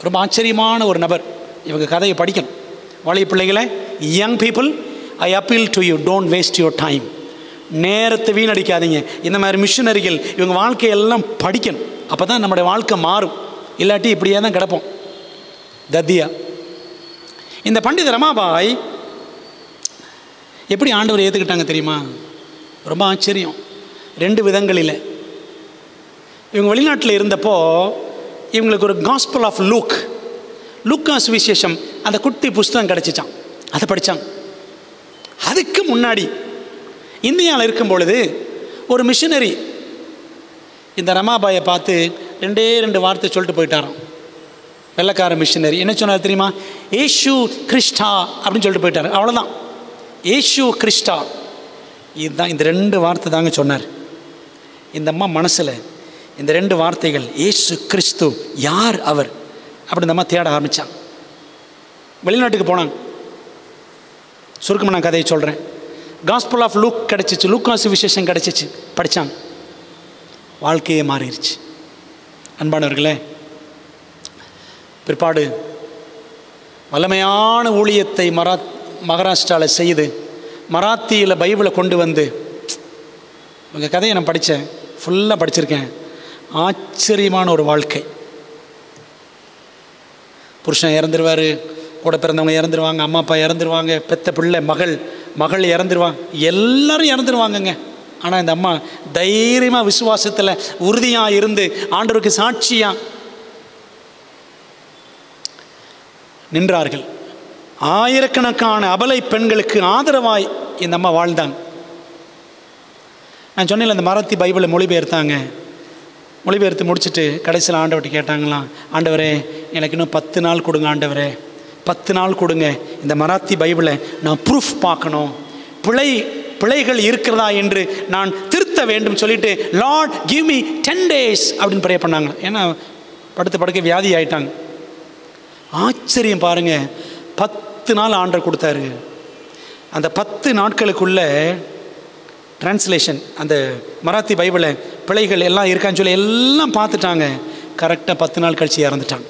ரொம்ப ஆச்சரியமான ஒரு நபர். இவங்க கதையை படிக்கணும். வாலிப பிள்ளைகளை, young people, I appeal to you, don't waste your time. நேரத்தை வீணடிக்காதீங்க. இந்த மாதிரி மிஷனரிகள் இவங்க வாழ்க்கையெல்லாம் படிக்கணும். அப்போ தான் நம்முடைய வாழ்க்கை மாறும். இல்லாட்டி இப்படியே தான் கிடப்போம் தத்தியா. இந்த பண்டித ரமாபாய் எப்படி ஆண்டவர் ஏற்றுக்கிட்டாங்க தெரியுமா? ரொம்ப ஆச்சரியம். 2 விதங்களில். இவங்க வெளிநாட்டில் இருந்தப்போ இவங்களுக்கு ஒரு காஸ்பல் ஆஃப் லூக்காஸ் விசேஷம், அந்த குட்டி புஸ்தகம் கிடச்சிச்சான். அதை படித்தாங்க. அதுக்கு முன்னாடி இந்தியாவில் இருக்கும் பொழுது ஒரு மிஷனரி இந்த ரமாபாயை பார்த்து 2 வார்த்தை சொல்லிட்டு போயிட்டாராம். வெள்ளக்கார மிஷனரி என்ன சொன்னார் தெரியுமா? ஏசு கிறிஸ்டா அப்படின்னு சொல்லிட்டு போயிட்டார். அவ்வளோதான், ஏசு கிறிஸ்டா. இதுதான், இந்த 2 வார்த்தை தாங்க சொன்னார். இந்த அம்மா மனசில் இந்த 2 வார்த்தைகள், ஏசு கிறிஸ்து, யார் அவர் அப்படி இந்த அம்மா தேட ஆரம்பித்தாங்க. வெளிநாட்டுக்கு போனாங்க. சுருக்கமாக நான் கதையை சொல்கிறேன். காஸ்பல் ஆஃப் லூக் கிடச்சிச்சு, லூக்காஸ் விசேஷம் கிடச்சிச்சு, படித்தாங்க. வாழ்க்கையே மாறிடுச்சு. அன்பானவர்களே, பிற்பாடு வல்லமையான ஊழியத்தை மகாராஷ்டிராவில் செய்து மராத்தியில் பைபிளை கொண்டு வந்து, உங்கள் கதையை நான் படித்தேன், ஃபுல்லாக படிச்சிருக்கேன். ஆச்சரியமான ஒரு வாழ்க்கை. புருஷன் இறந்துருவார், கூட பிறந்தவங்க இறந்துருவாங்க, அம்மா அப்பா இறந்துருவாங்க, பெத்த பிள்ளை மகள் இறந்துருவாங்க, எல்லோரும் இறந்துருவாங்கங்க. ஆனால் இந்த அம்மா தைரியமாக விசுவாசத்தில் உறுதியாக இருந்து ஆண்டவருக்கு சாட்சியாக நின்றார்கள். ஆயிரக்கணக்கான அபலை பெண்களுக்கு ஆதரவாய் இந்த அம்மா வாழ்ந்தாங்க. நான் சொன்னேன், இந்த மராத்தி பைபிளை மொழிபெயர்த்து முடிச்சுட்டு கடைசியில் ஆண்டவர்கிட்ட கேட்டாங்களாம், ஆண்டவரே எனக்கு இன்னும் 10 நாள் கொடுங்க, ஆண்டவரே 10 நாள் கொடுங்க, இந்த மராத்தி பைபிளை நான் ப்ரூஃப் பார்க்கணும், பிழைகள் இருக்கிறதா என்று நான் திருத்த வேண்டும் சொல்லிட்டு, லார்ட் கிவ் மீ 10 days அப்படின்னு ப்ரே பண்ணாங்க. ஏன்னா படுக்க வியாதி ஆயிட்டாங்க. ஆச்சரியம் பாருங்கள், 10 நாள் ஆண்டவர் கொடுத்தாரு. அந்த 10 நாட்களுக்குள்ள டிரான்ஸ்லேஷன், அந்த மராத்தி பைபிளை பிழைகள் எல்லாம் இருக்கான்னு சொல்லி எல்லாம் பார்த்துட்டாங்க. கரெக்டாக 10 நாள் கழிச்சு இறந்துட்டாங்க.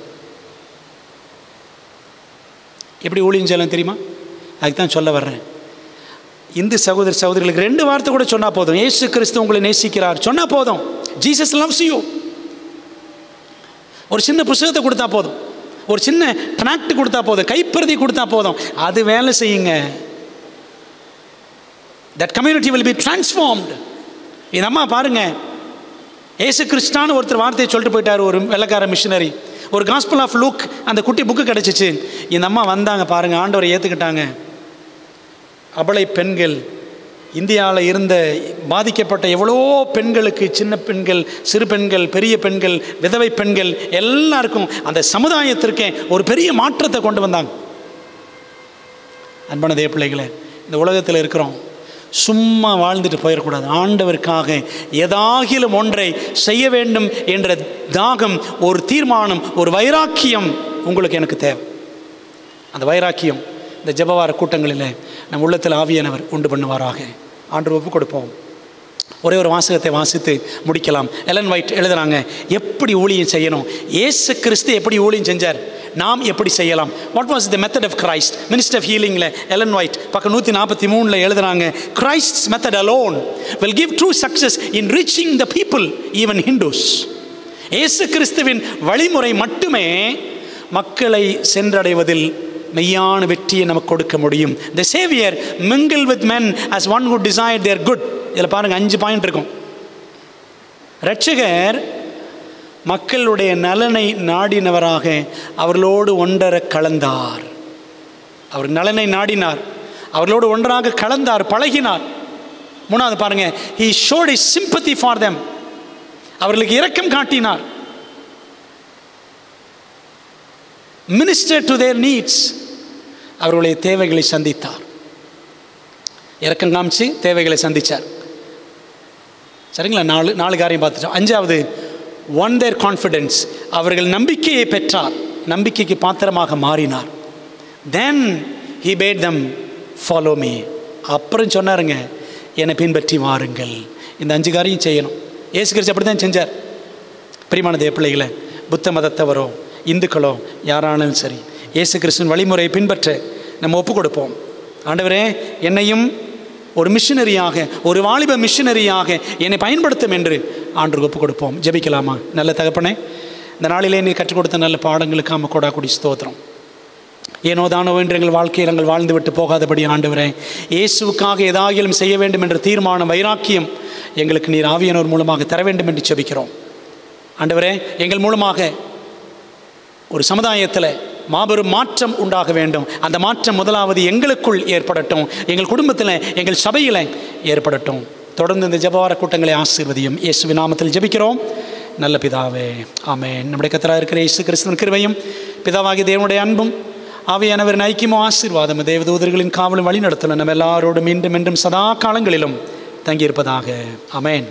எப்படி ஊழியம் செய்யலாம் தெரியுமா? அதுக்கு தான் சொல்ல வர்றேன். இந்து சகோதரிகளுக்கு 2 வார்த்தை கூட சொன்னால் போதும். இயேசு கிறிஸ்து உங்களை நேசிக்கிறார் சொன்னால் போதும். Jesus loves you. ஒரு சின்ன புத்தகத்தை கொடுத்தா போதும், ஒரு சின்ன ட்ராக்ட் கொடுத்தா போதும், கைப்பிரதி கொடுத்தா போதும், அது வேலை செய்யுங்க. That community will be transformed. இந்த அம்மா பாருங்க, ஏசு கிறிஸ்டான்னு ஒருத்தர் வார்த்தையை சொல்லிட்டு போயிட்டார், ஒரு வெள்ளக்கார மிஷனரி. ஒரு காஸ்பல் ஆஃப் லூக் அந்த குட்டி புக்கு கிடச்சிச்சு. இந்த அம்மா வந்தாங்க பாருங்கள், ஆண்டவரை ஏற்றுக்கிட்டாங்க. அபலை பெண்கள், இந்தியாவில் இருந்த பாதிக்கப்பட்ட எவ்வளோ பெண்களுக்கு, சின்ன பெண்கள், சிறு பெண்கள், பெரிய பெண்கள், விதவை பெண்கள், எல்லாருக்கும் அந்த சமுதாயத்திற்கே ஒரு பெரிய மாற்றத்தை கொண்டு வந்தாங்க. அன்பான தேவ பிள்ளைகளே, இந்த உலகத்தில் இருக்கிறோம், சும்மா வாழ்ந்துட்டு போயிடக்கூடாது. ஆண்டவருக்காக ஏதாகிலும் ஒன்றை செய்ய வேண்டும் என்ற தாகம், ஒரு தீர்மானம், ஒரு வைராக்கியம் உங்களுக்கு எனக்கு தேவை. அந்த வைராக்கியம் இந்த ஜெபவார கூட்டங்களில் நம் உள்ளத்தில் ஆவியானவர் உண்டு பண்ணுவாராக. ஆண்டவர் ஒப்பு கொடுப்போம். ஒரே ஒரு வாசகத்தை வாசித்து முடிக்கலாம். எலன் ஒயிட் எழுதுறாங்க, எப்படி ஊழியம் செய்யணும், இயேசு கிறிஸ்து எப்படி ஊழியம் செஞ்சார், நாம் எப்படி செய்யலாம். What was the method of Christ? Minister of ஹீலிங்கில் எலன் ஒயிட் பக்கம் 143 எழுதுறாங்க, Christ's method alone will give true success in reaching the people, even Hindus. இயேசு கிறிஸ்துவின் வழிமுறை மட்டுமே மக்களை சென்றடைவதில் மெய்யான வெற்றியை நமக்கு கொடுக்க முடியும். The Savior mingled with men as one who desired their good. இதில் பாருங்கள் 5 பாயிண்ட் இருக்கும். இரட்சகர் மக்களுடைய நலனை நாடினவராக அவர்களோடு ஒன்றர கலந்தார். அவர் நலனை நாடினார், அவர்களோடு ஒன்றாக கலந்தார், பழகினார். 3வது பாருங்க, he showed his sympathy for them. அவர்களுக்கு இரக்கம் காட்டினார். ministered to their needs. அவர்களுடைய தேவைகளை சந்தித்தார். இரக்கம் காமிச்சு தேவைகளை சந்தித்தார். சரிங்களா? 4 காரியம் பார்த்துட்டோம். 5வது, won their confidence. அவர்கள் நம்பிக்கையை பெற்றார், நம்பிக்கைக்கு பாத்திரமாக மாறினார். then he bade them follow me. அப்புறம் சொன்னாருங்க, என்னை பின்பற்றி வாருங்கள். இந்த 5 காரியம் செய்யணும். இயேசு கிறிஸ்து அப்படி தான் செஞ்சார். பிரியமான தேவ பிள்ளைகளை, புத்த மதத்தவரோ இந்துக்களோ யாரானாலும் சரி, இயேசு கிறிஸ்துவின் வழிமுறையை பின்பற்ற நம்ம ஒப்பு கொடுப்போம். ஆண்டவரே, என்னையும் ஒரு மிஷனரியாக, ஒரு வாலிப மிஷனரியாக என்னை பயன்படுத்தும் என்று ஆண்டவருக்கு ஒப்பு கொடுப்போம். ஜெபிக்கலாமா? நல்ல தகப்பனே, இந்த நாளிலே நீ கற்றுக் கொடுத்த நல்ல பாடங்களுக்காக கொடா கொடி ஸ்தோத்திரம். ஏனோ தானோ என்று எங்கள் வாழ்க்கையில் நாங்கள் வாழ்ந்து விட்டு போகாதபடி ஆண்டவரே, இயேசுவுக்காக ஏதாகிலும் செய்ய வேண்டும் என்ற தீர்மானம், வைராக்கியம் எங்களுக்கு நீர் ஆவியானவர் மூலமாக தர வேண்டும் என்று ஜெபிக்கிறோம். ஆண்டவரே, எங்கள் மூலமாக ஒரு சமுதாயத்தில் மாபெரும் மாற்றம் உண்டாக வேண்டும். அந்த மாற்றம் முதலாவது எங்களுக்குள் ஏற்படட்டும், எங்கள் குடும்பத்தில், எங்கள் சபையில் ஏற்படட்டும். தொடர்ந்து இந்த ஜெபவார கூட்டங்களை ஆசீர்வதியும். இயேசுவின் நாமத்தில் ஜெபிக்கிறோம் நல்ல பிதாவே, ஆமென். நம்முடைய கர்த்தராக இருக்கிற இயேசு கிறிஸ்துவின் கிருபையும், பிதாவாகிய தேவனுடைய அன்பும், ஆவியானவரின் ஐக்கியமும் ஆசீர்வாதம், தேவதூதர்களின் காவலும் வழி நடத்தலும் நம்ம எல்லாரோடும் இன்றும் என்றும் சதா காலங்களிலும் தங்கியிருப்பதாக. ஆமென்.